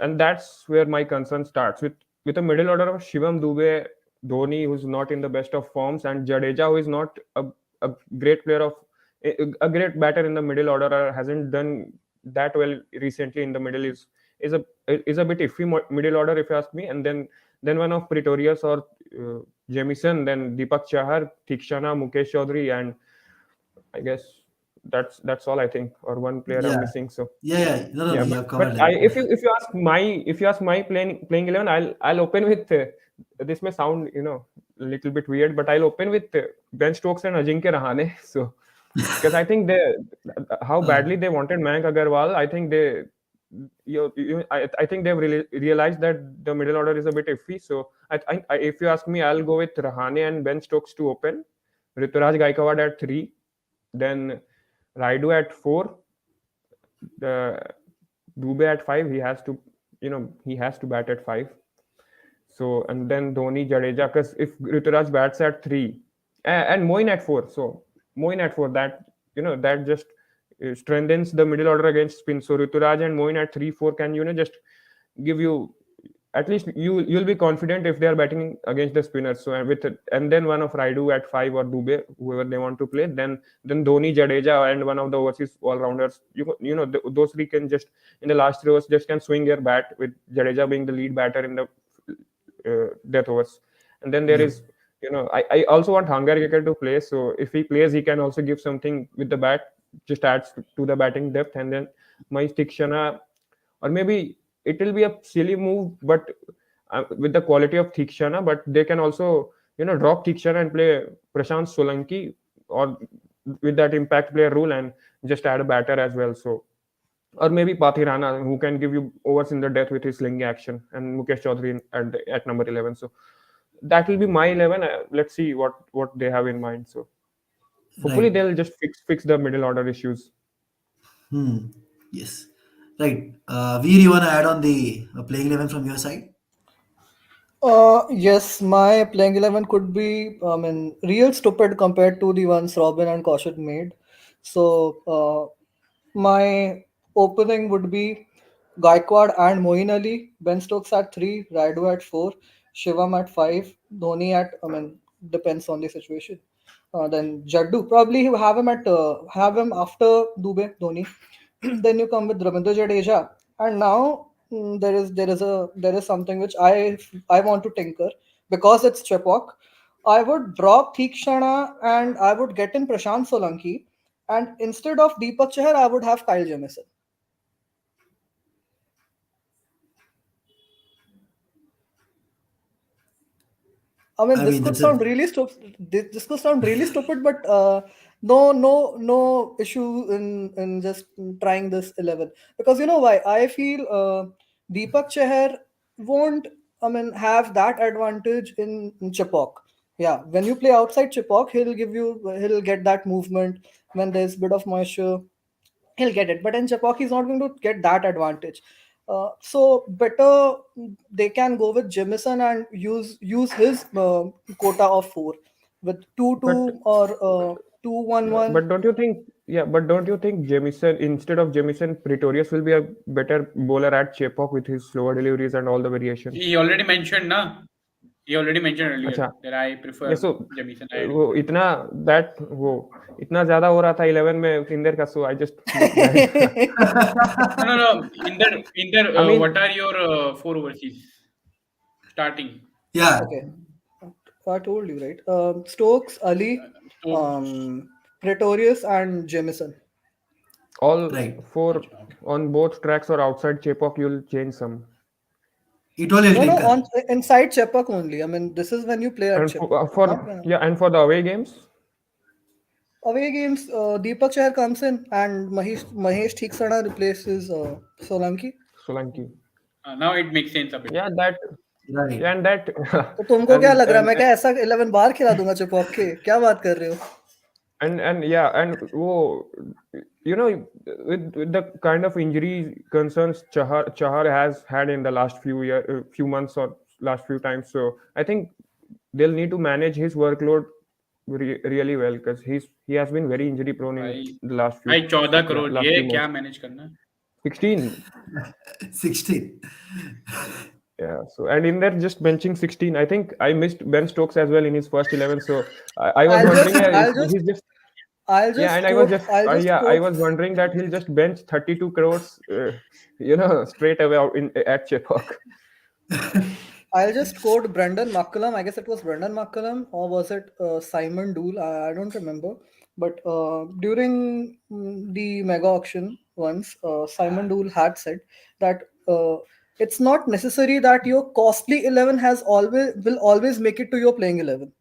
and that's where my concern starts with a middle order of Shivam Dube, Dhoni, who's not in the best of forms, and Jadeja, who is not a great player of a great batter in the middle order, or hasn't done that well recently in the middle is a is a bit iffy middle order if you ask me. And then one of Pretorius or Jamieson, then Deepak Chahar, Thikshana, Mukesh Chaudhary, and I guess that's all I think, or one player I'm yeah, missing. So yeah, yeah. No, no, no. yeah, You but have but covered I it. if you ask my playing 11, I'll open with this may sound a little bit weird, but I'll open with Ben Stokes and Ajinkya Rahane. So because I think they how Uh, badly they wanted Mayank Agarwal, I think I think they've really realized that the middle order is a bit iffy. So if you ask me, I'll go with Rahane and Ben Stokes to open, Rituraj Gaikwad at 3, then Raidu at 4, the Dube at 5. He has to bat at 5. So and then Dhoni, Jadeja, because if Rituraj bats at 3 and Moin at 4, so Moin at 4, that just strengthens the middle order against spin. So Rituraj and Moin at 3 4 can just give you, at least you'll be confident if they are batting against the spinners. So and then one of Raidu at 5 or Dube, whoever they want to play, then Dhoni, Jadeja, and one of the overseas all rounders. Those three can just in the last 3 overs just can swing their bat, with Jadeja being the lead batter in the death overs. And then there yep, is, I also want Hangar to play. So if he plays, he can also give something with the bat, just adds to the batting depth. And then my Tikshana, or maybe it will be a silly move, but with the quality of Thikshana, but they can also drop Thikshana and play Prashant Solanki, or with that impact player rule, and just add a batter as well. So or maybe Pathirana, who can give you overs in the death with his slinging action, and Mukesh Chaudhary at number 11. So that will be my 11. Let's see what they have in mind. So hopefully right. they'll just fix the middle order issues. Hmm. Yes. Right. Veer, you want to add on the playing 11 from your side? Yes, my playing 11 could be, I mean, real stupid compared to the ones Robin and Kaushik made. So, my opening would be Gaikwad and Moeen Ali, Ben Stokes at 3, Raidu at 4, Shivam at 5, Dhoni at, I mean, depends on the situation. Then Jaddu, probably you have him after Dube, Dhoni. Then you come with Ravindra Jadeja, and now there is something which I want to tinker because it's Chepauk. I would drop Thikshana and I would get in Prashant Solanki, and instead of Deepak Chahar, I would have Kyle Jamieson. I mean, I this mean, could that's a sound really stupid. This could sound really stupid, but no issue in just trying this 11, because you know why? I feel Deepak Chahar won't, I mean, have that advantage in Chipok. Yeah, when you play outside Chipok, he'll get that movement when there's bit of moisture, he'll get it. But in Japak, he's not going to get that advantage. So better they can go with Jemison and use his quota of 4 with two But two or 2-1-1. but don't you think? Yeah, but don't you think Jamison, instead of Jamison, Pretorius will be a better bowler at Chepauk with his slower deliveries and all the variations? He already mentioned, na. He already mentioned earlier अच्छा, that I ये prefer सो Jamison Naidoo. वो इतना that वो इतना ज्यादा हो रहा था 11 में फिंदर का, so I just married. No, no, no. In there, I what mean, are your four overseas starting? yeah, Okay, I told you, right? Stokes, Ali, So, um, Pretorius, and Jamison. all right. four acha, okay. on both tracks or outside Chepauk, you'll change some. It only No, no, Tinker. on inside Chepak only. I mean, this is when you play at And Chepak, not for when yeah, and for the away games, away games. Deepak Chahar comes in and Mahesh Theeksana replaces Solanki. Solanki. Now it makes sense a bit. Yeah, that Right. yeah, and that तो तुमको क्या लग रहा है and मैं क्या ऐसा 11 बार खिला दूंगा चिपॉक के क्या बात कर रहे हो and yeah, and with the kind of injury concerns Chahar has had in the last few months or last few times. So I think they'll need to manage his workload really well, because he has been very injury prone in भाई the last few भाई 14 crore last ये few क्या months. Manage करना 16. 16. Yeah, so and in there just benching 16. I think I missed Ben Stokes as well in his first 11. So I was I'll wondering, just yeah, I'll just he's just I'll yeah, just and I was quote just I'll just yeah, I quote was wondering that he'll just bench 32 crores, straight away out in at Chepauk. I'll just quote Brendan McCullum. I guess it was Brendan McCullum, or was it Simon Dool? I don't remember. But during the mega auction once, Simon Dool had said that it's not necessary that your costly 11 has always will always make it to your playing 11.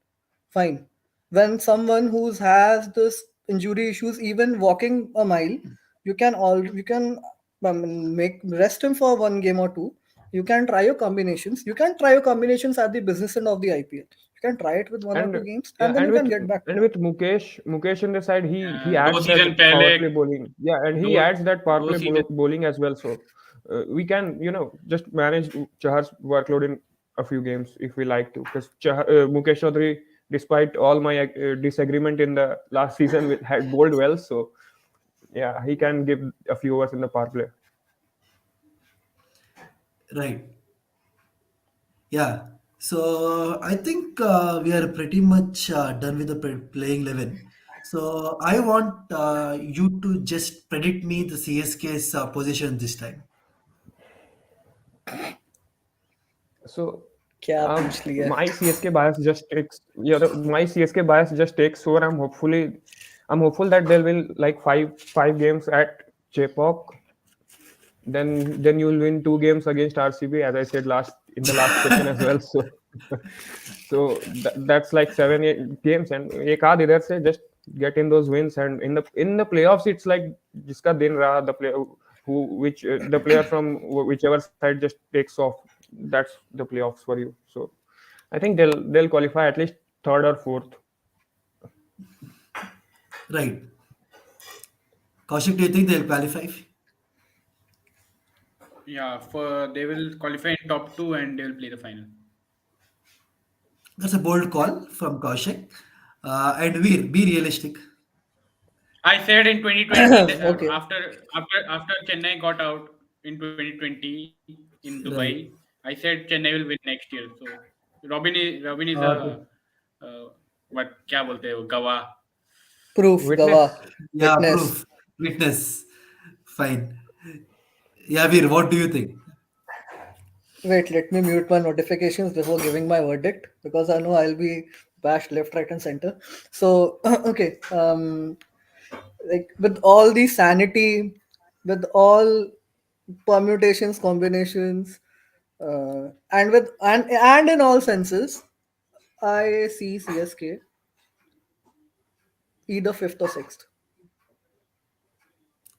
Fine. When someone who has this injury issues, even walking a mile, you can make rest him for one game or two. You can try your combinations. You can try your combinations at the business end of the IPL. You can try it with one or And two games, yeah, and then you can get back to and it. with Mukesh on the side, he दो adds that season power पहले play bowling. Yeah, and he दो adds that power दो play season bowling as well. So we can just manage Chahar's workload in a few games if we like to, because Mukesh Chaudhary, despite all my disagreement in the last season, had bowled well. So yeah, he can give a few overs in the power play. Right. Yeah. So I think we are pretty much done with the playing 11. So I want you to just predict me the CSK's position this time. So क्या पूछ लिया my CSK bias just takes my CSK bias just takes over. I'm hopeful that there will like five games at Chepauk. Then you'll win 2 games against RCB, as I said last in the last question as well. So that's like 7 8 games, and एक आध इधर से just get in those wins, and in the playoffs it's like जिसका दिन रहा, the player who which the player from whichever side just takes off, that's the playoffs for you. So I think they'll qualify at least third or fourth. Right. Kaushik, do you think they'll qualify? yeah for they will qualify in top two and they will play the final. That's a bold call from Kaushik. And Veer, be realistic. I said in 2020 that, Okay. after Chennai got out in 2020 in Dubai, Right. I said Chennai will win next year. So Robin is a Okay. uh, what क्या बोलते हैं वो गवाह. Proof, Gawah, Witness. Yeah, witness. proof. Witness. Fine. Yeah, Veer, what do you think? Wait, let me mute my notifications before giving my verdict because I know I'll be bashed left, right, and center. So, okay, like with all the sanity, with all permutations, combinations, and in all senses, I see CSK either fifth or sixth.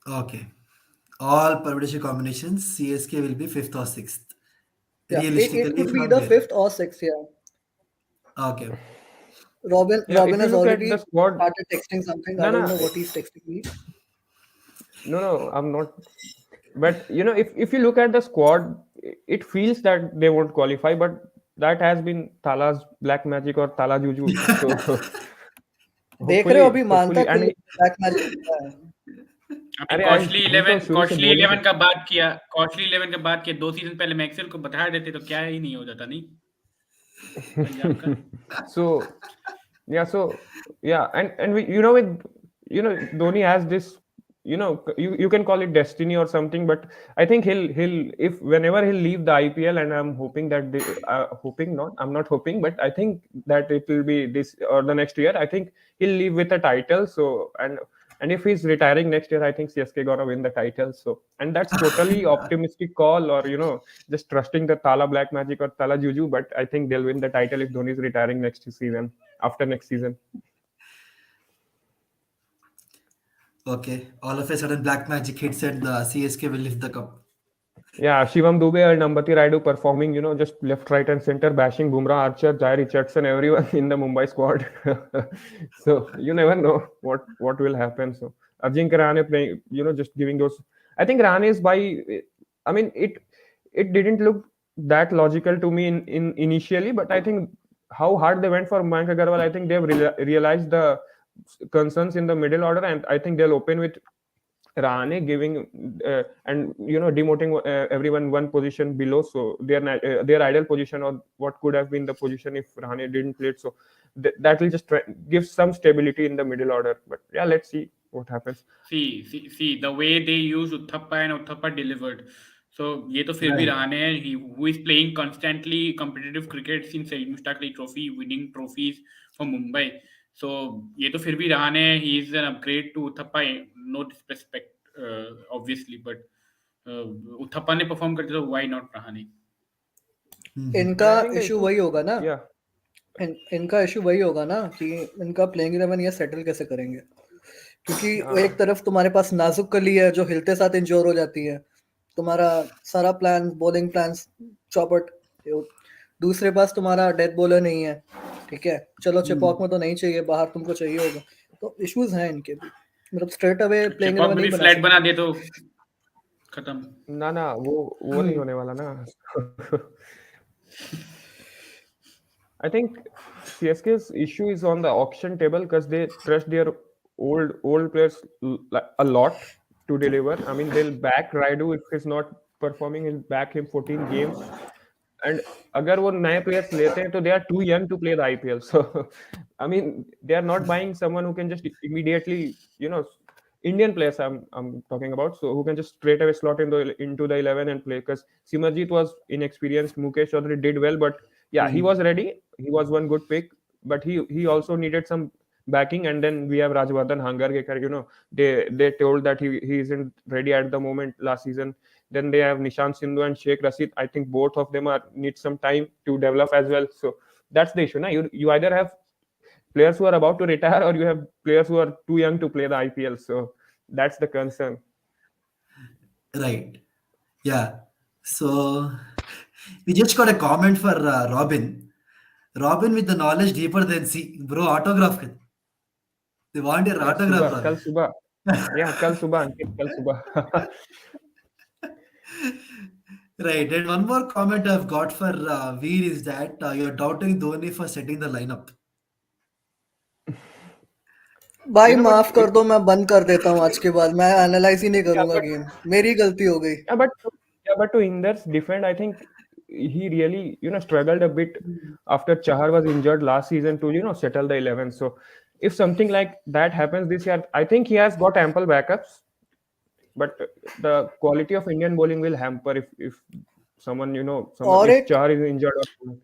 Okay. All permutation combinations, CSK will be fifth or sixth. Yeah, it Realistically could be from either there. fifth or sixth. Yeah, Okay. Yeah, Robin if you has look at the already squad, started texting something. I no, don't no, know what he's texting me. no, I'm not. But if you look at the squad, it feels that they won't qualify, but that has been Tala's black magic or Tala Juju. So देख रहे हो अभी मानता hopefully, खुद and black magic अभी अरे costly हम तो 11 शुरू से कॉस्टली बोल ही 11 रहे. का बात किया कॉस्टली 11 का बात किया 2 सीजन पहले मैक्सवेल को बता देते तो क्या ही नहीं हो जाता नहीं पंजाब का. So and with Dhoni has this, you can call it destiny or something, but I think he'll if whenever he'll leave the IPL, and I'm hoping that I'm not hoping, but I think that it will be this or the next year. I think he'll leave with a title. So, and And if he's retiring next year, I think CSK gonna win the title. So, and that's totally optimistic call, or just trusting the Tala Black Magic or Tala Juju. But I think they'll win the title if Dhoni is retiring next season. After next season, Okay, all of a sudden Black Magic hits and the CSK will lift the cup. yeah, Shivam Dube and Ambati Raidu performing, just left, right, and center, bashing Bumrah, Archer, Jai Richardson, everyone in the Mumbai squad. So you never know what will happen. So Ajinkya Rahane playing, just giving those. I think Rahane is by. I mean, it didn't look that logical to me in initially, but I think how hard they went for Mayank Agarwal, I think they've realized the concerns in the middle order, and I think they'll open with Rahane giving and demoting everyone one position below, so their ideal position, or what could have been the position if Rahane didn't play it. So that will just give some stability in the middle order. But yeah, let's see what happens. See, the way they use Uthappa and Uthappa delivered. So ये तो फिर भी Right. Rahane हैं, who is playing constantly competitive cricket since Saeed Mushtaq Ali Trophy, winning trophies for Mumbai. So ये तो फिर भी रहाने हैं, he is an upgrade to Uthappa. No disrespect, obviously, but Uthappa ने perform करते तो why not रहाने? इनका And I think the issue issue, वही होगा ना, yeah, इनका इशू वही होगा ना कि इनका प्लेइंग 11 ये सेटल कैसे करेंगे, क्योंकि हाँ, एक तरफ तुम्हारे पास नाजुक कली है जो हिलते साथ इंजोर हो जाती है, तुम्हारा सारा प्लान बॉलिंग प्लान चौपट, दूसरे पास तुम्हारा डेथ बॉलर नहीं है, ठीक है, चलो चिपॉक में तो नहीं चाहिए, बाहर तुमको चाहिए होगा, तो इश्यूज हैं इनके भी, मतलब स्ट्रेट अवे प्लेइंग चिपॉक 11 में नहीं भी बना फ्लैट बना सकते। दे तो खत्म. ना वो नहीं होने वाला ना. I think CSK's issue is on the auction table because they trust their old players a lot to deliver. I mean, they'll back Raidu if he's not performing. He'll back him 14 games. And अगर वो नए players लेते हैं तो they are too young to play the IPL. So I mean, they are not buying someone who can just immediately, Indian players I'm talking about, so who can just straight away slot into the 11 and play. Because Simarjeet was inexperienced, Mukesh already did well, but yeah, he was ready. He was one good pick, but he also needed some backing. And then we have Rajvardhan Hangarkar. They told that he isn't ready at the moment last season. Then they have Nishant Sindhu and Sheikh Rashid. I think both of them need some time to develop as well. So that's the issue. Now you either have players who are about to retire, or you have players who are too young to play the IPL. So that's the concern. Right. Yeah. So we just got a comment for Robin. Robin with the knowledge deeper than sea. Bro, autograph. They want your Yeah, autograph, Subha, kal Robin. subah. Yeah, kal subah, Ankit, kal subah. Right. And one more comment I've got for Veer is that you're doubting Dhoni for setting the lineup. भाई But माफ कर दो, मैं बंद कर देता हूँ आज के बाद, मैं एनालाइज ही नहीं yeah, करूंगा गेम, मेरी गलती हो गई। yeah, but but to Inder's defend, I think he really struggled a bit after Chahar was injured last season to settle the 11. So if something like that happens this year, I think he has got ample backups. But the quality of Indian bowling will hamper if someone और if एक Chahar is injured or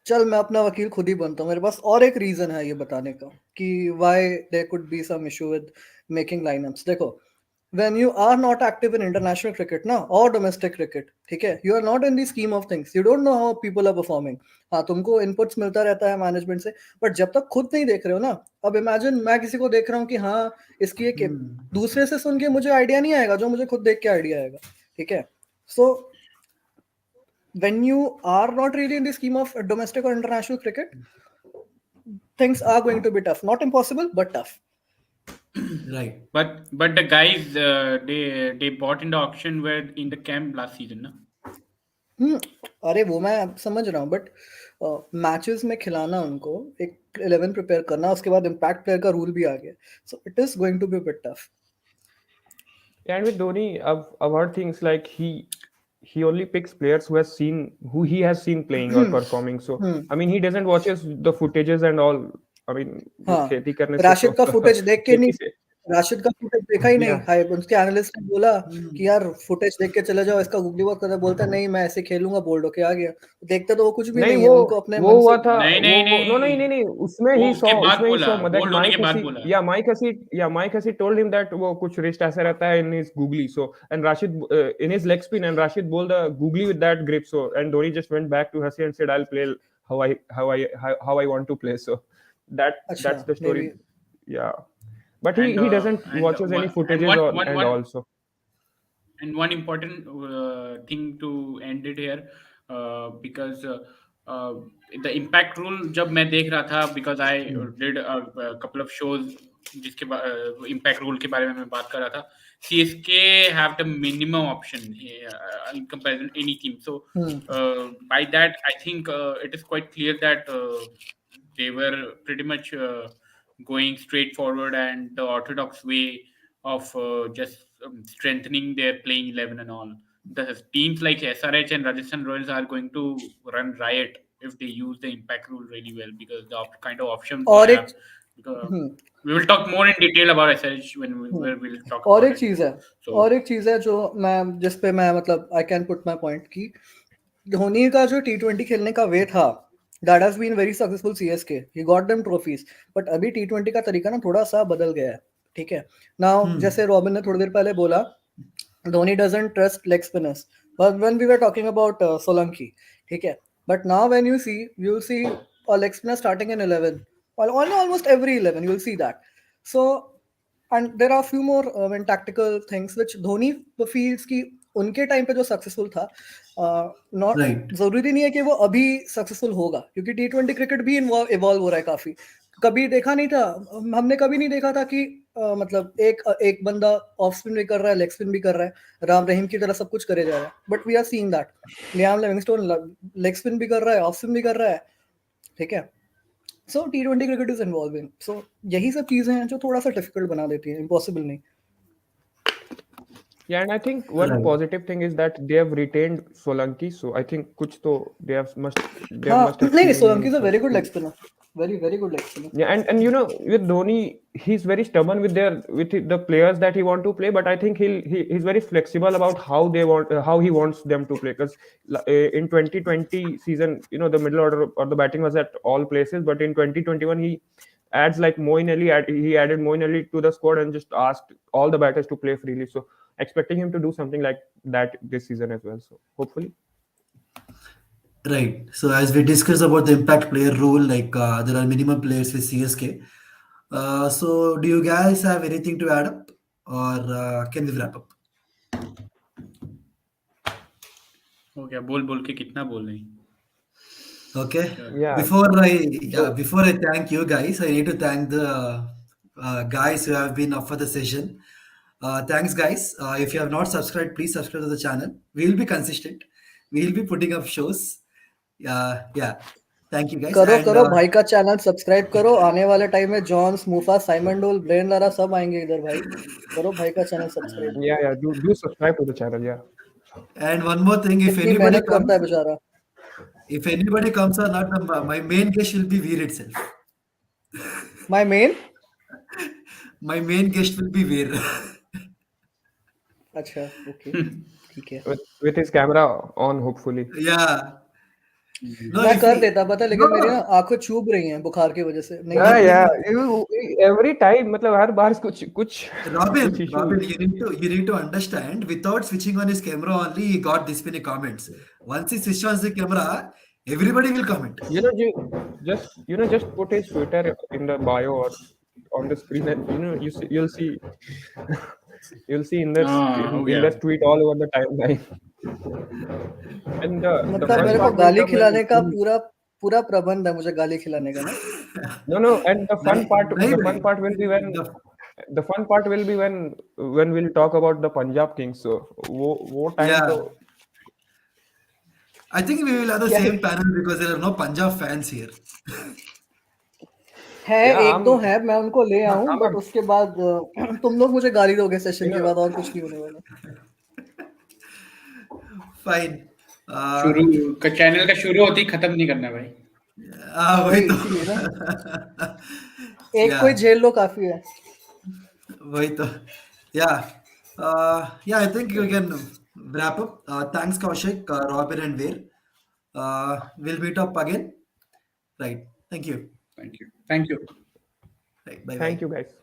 चल मैं अपना वकील खुद ही बनता हूँ, मेरे पास और एक रीजन है ये बताने का कि why there could be some issue with making lineups. देखो, when you are not active in international cricket ना और डोमेस्टिक क्रिकेट, ठीक है, you are not in the scheme of things, you don't know how people are performing. हाँ, तुमको inputs मिलता रहता है मैनेजमेंट से, बट जब तक खुद नहीं देख रहे हो ना, अब इमेजिन मैं किसी को देख रहा हूँ कि हाँ इसकी एक दूसरे से सुन के मुझे आइडिया नहीं आएगा जो मुझे खुद देख के आइडिया आएगा, ठीक है। सो when you are not really in the scheme of domestic or international cricket, things are going to be tough. Not impossible, but tough. Right. But the guys they bought in the auction were in the camp last season, na? अरे वो मैं समझ रहा हूँ, but matches में खिलाना उनको, एक 11 प्रिपेयर करना, उसके बाद इम्पैक्ट प्लेयर का रूल भी आ गया, so it is going to be bit tough. And with Dhoni, I've heard things like he only picks players who he has seen playing or performing. So I mean, he doesn't watches the footages and all. I mean, वो हाँ, खेती करने से राशिद तो का footage देख के नहीं खेती से राशिद का फुटेज देखा ही नहीं। Yeah. हाय उसके एनालिस्ट ने बोला कि यार फुटेज देख के चले जाओ, इसका गूगली वर्क करता, बोलता नहीं मैं ऐसे खेलूंगा, बोल्ड होके आ गया। देखते तो वो कुछ भी नहीं नहीं है, उनको अपने वो मन हुआ से था नहीं नहीं वो नो नहीं नहीं, नहीं नहीं उसमें वो ही उसके बाद उसमें ही बोला, सॉ दैट बोल्ड होने के बाद बोला। Mike Hussey told him that वो कुछ रिस्ट ऐसा रहता है in his googly so and Rashid in his leg spin and Rashid bowl the googly with that grip so and Dhoni just went back to Hussey and said I will play how I want to play so अच्छा that's the may story. बी। Yeah, but And he doesn't and watches any one and footages one or one and one also. And one important thing to end it here, because uh, the impact rule जब मैं देख रहा था, because I did a couple of shows जिसके impact rule के बारे में मैं बात कर रहा था. CSK have the minimum option in comparison to any team. So by that, I think it is quite clear that they were pretty much going straight forward and the orthodox way of just strengthening their playing 11 and all. The teams like SRH and Rajasthan Royals are going to run riot if they use the impact rule really well, because the kind of options they और एक have. Because we will talk more in detail about SRH when where we'll talk और about एक it. चीज है So और एक चीज है जो मैं जिस पे मैं मतलब I can put my point कि धोनी का जो T20 खेलने का वे था, that has been very successful CSK, he got them trophies, but अभी T20 का तरीका ना थोड़ा सा बदल गया है, ठीक है। नाउ जैसे रॉबिन ने थोड़ी देर पहले बोला, Dhoni doesn't trust leg spinners. But when we were talking about Solanki, okay. But now when you'll see a leg spinner starting in 11. Well, almost every 11 you'll see that. So, and there are a few more tactical things which Dhoni feels कि उनके time पे जो successful था, not Right. जरूरी नहीं है कि वो अभी सक्सेसफुल होगा, क्योंकि T20 क्रिकेट भी इवॉल्व हो रहा है काफी। कभी देखा नहीं था, हमने कभी नहीं देखा था कि मतलब एक बंदा ऑफ स्पिन भी कर रहा है, लेग स्पिन भी कर रहा है, राम रहीम की तरह सब कुछ करे जा रहा है, but we are seeing that Liam Livingstone leg spin भी कर रहा है, ऑफ स्पिन भी कर रहा है, ठीक है। सो T20 क्रिकेट इज इन्वॉल्विंग, सो यही सब चीजें हैं जो थोड़ा सा डिफिकल्ट बना देती है, इम्पॉसिबल नहीं। Yeah, and I think one Right. positive thing is that they have retained Solanki. So I think kuch to they हाँ must have नहीं, seen in Solanki him is a very good to leg spinner, very good leg spinner. yeah, and you know with Dhoni he's very stubborn with the players that he want to play, but I think he's very flexible about how they want how he wants them to play. Because in 2020 season, you know, the middle order or the batting was at all places, but in 2021 he adds like he added Moeen Ali to the squad and just asked all the batters to play freely. So expecting him to do something like that this season as well. So hopefully. Right. So as we discussed about the impact player rule, like there are minimum players with CSK. So do you guys have anything to add up, or can we wrap up? हो गया, बोल बोल के कितना बोल रही. Okay. Yeah. Before I thank you guys, I need to thank the guys who have been up for the session. Thanks, guys. If you have not subscribed, please subscribe to the channel. We will be consistent. We will be putting up shows. Yeah. Thank you, guys. करो And करो भाई का channel subscribe करो, आने वाले time में John स्मूफा Simon डोल Brian Lara सब आएंगे इधर भाई, करो भाई का channel subscribe. Yeah. Do subscribe to the channel. Yeah. and one more thing, कितनी मेहनत करता है बेचारा। if anybody comes or not, my main guest will be Veer itself. My main, My main guest will be Veer. अच्छा okay ठीक है। With his camera on, hopefully. Yeah. No, मैं if कर he, देता पता, लेकिन no, मेरी ना no. आंखें चुभ रही हैं बुखार की वजह से, नहीं Yeah, नहीं yeah. नहीं। Every time, मतलब हर बार कुछ Robin, issue. you need to understand. Without switching on his camera only, he got this many comments. Once he switches on the camera, everybody will comment. Just put his Twitter in the bio or on the screen, and you'll see हो गया. Inder's tweet all over the timeline. And the मतलब fun मेरे को part will गाली come खिलाने का when पूरा पूरा प्रबंध है मुझे गाली खिलाने का ना। no, and the fun part नहीं the भाई, fun part will be when the- the fun part will be when we'll talk about the Punjab Kings. So वो time yeah. तो I think we will have the क्या same panel because there are no Punjab fans here. है, yeah एक दो है, मैं उनको ले आऊं, बट I'm उसके बाद तुम लोग मुझे गाली दोगे सेशन you के know बाद, और कुछ नहीं होने वाला। Fine. शुरू का चैनल का शुरू होती खत्म नहीं करना भाई. वही वही तो. इसीलिए ना, एक Yeah. कोई झेल लो काफी है। वही तो yeah yeah I think you can wrap up. Thanks Kaushik, Robin and Veer. We'll meet up again. Right. Thank you. Thank you. Thank you. Right. Bye Thank bye. you, guys.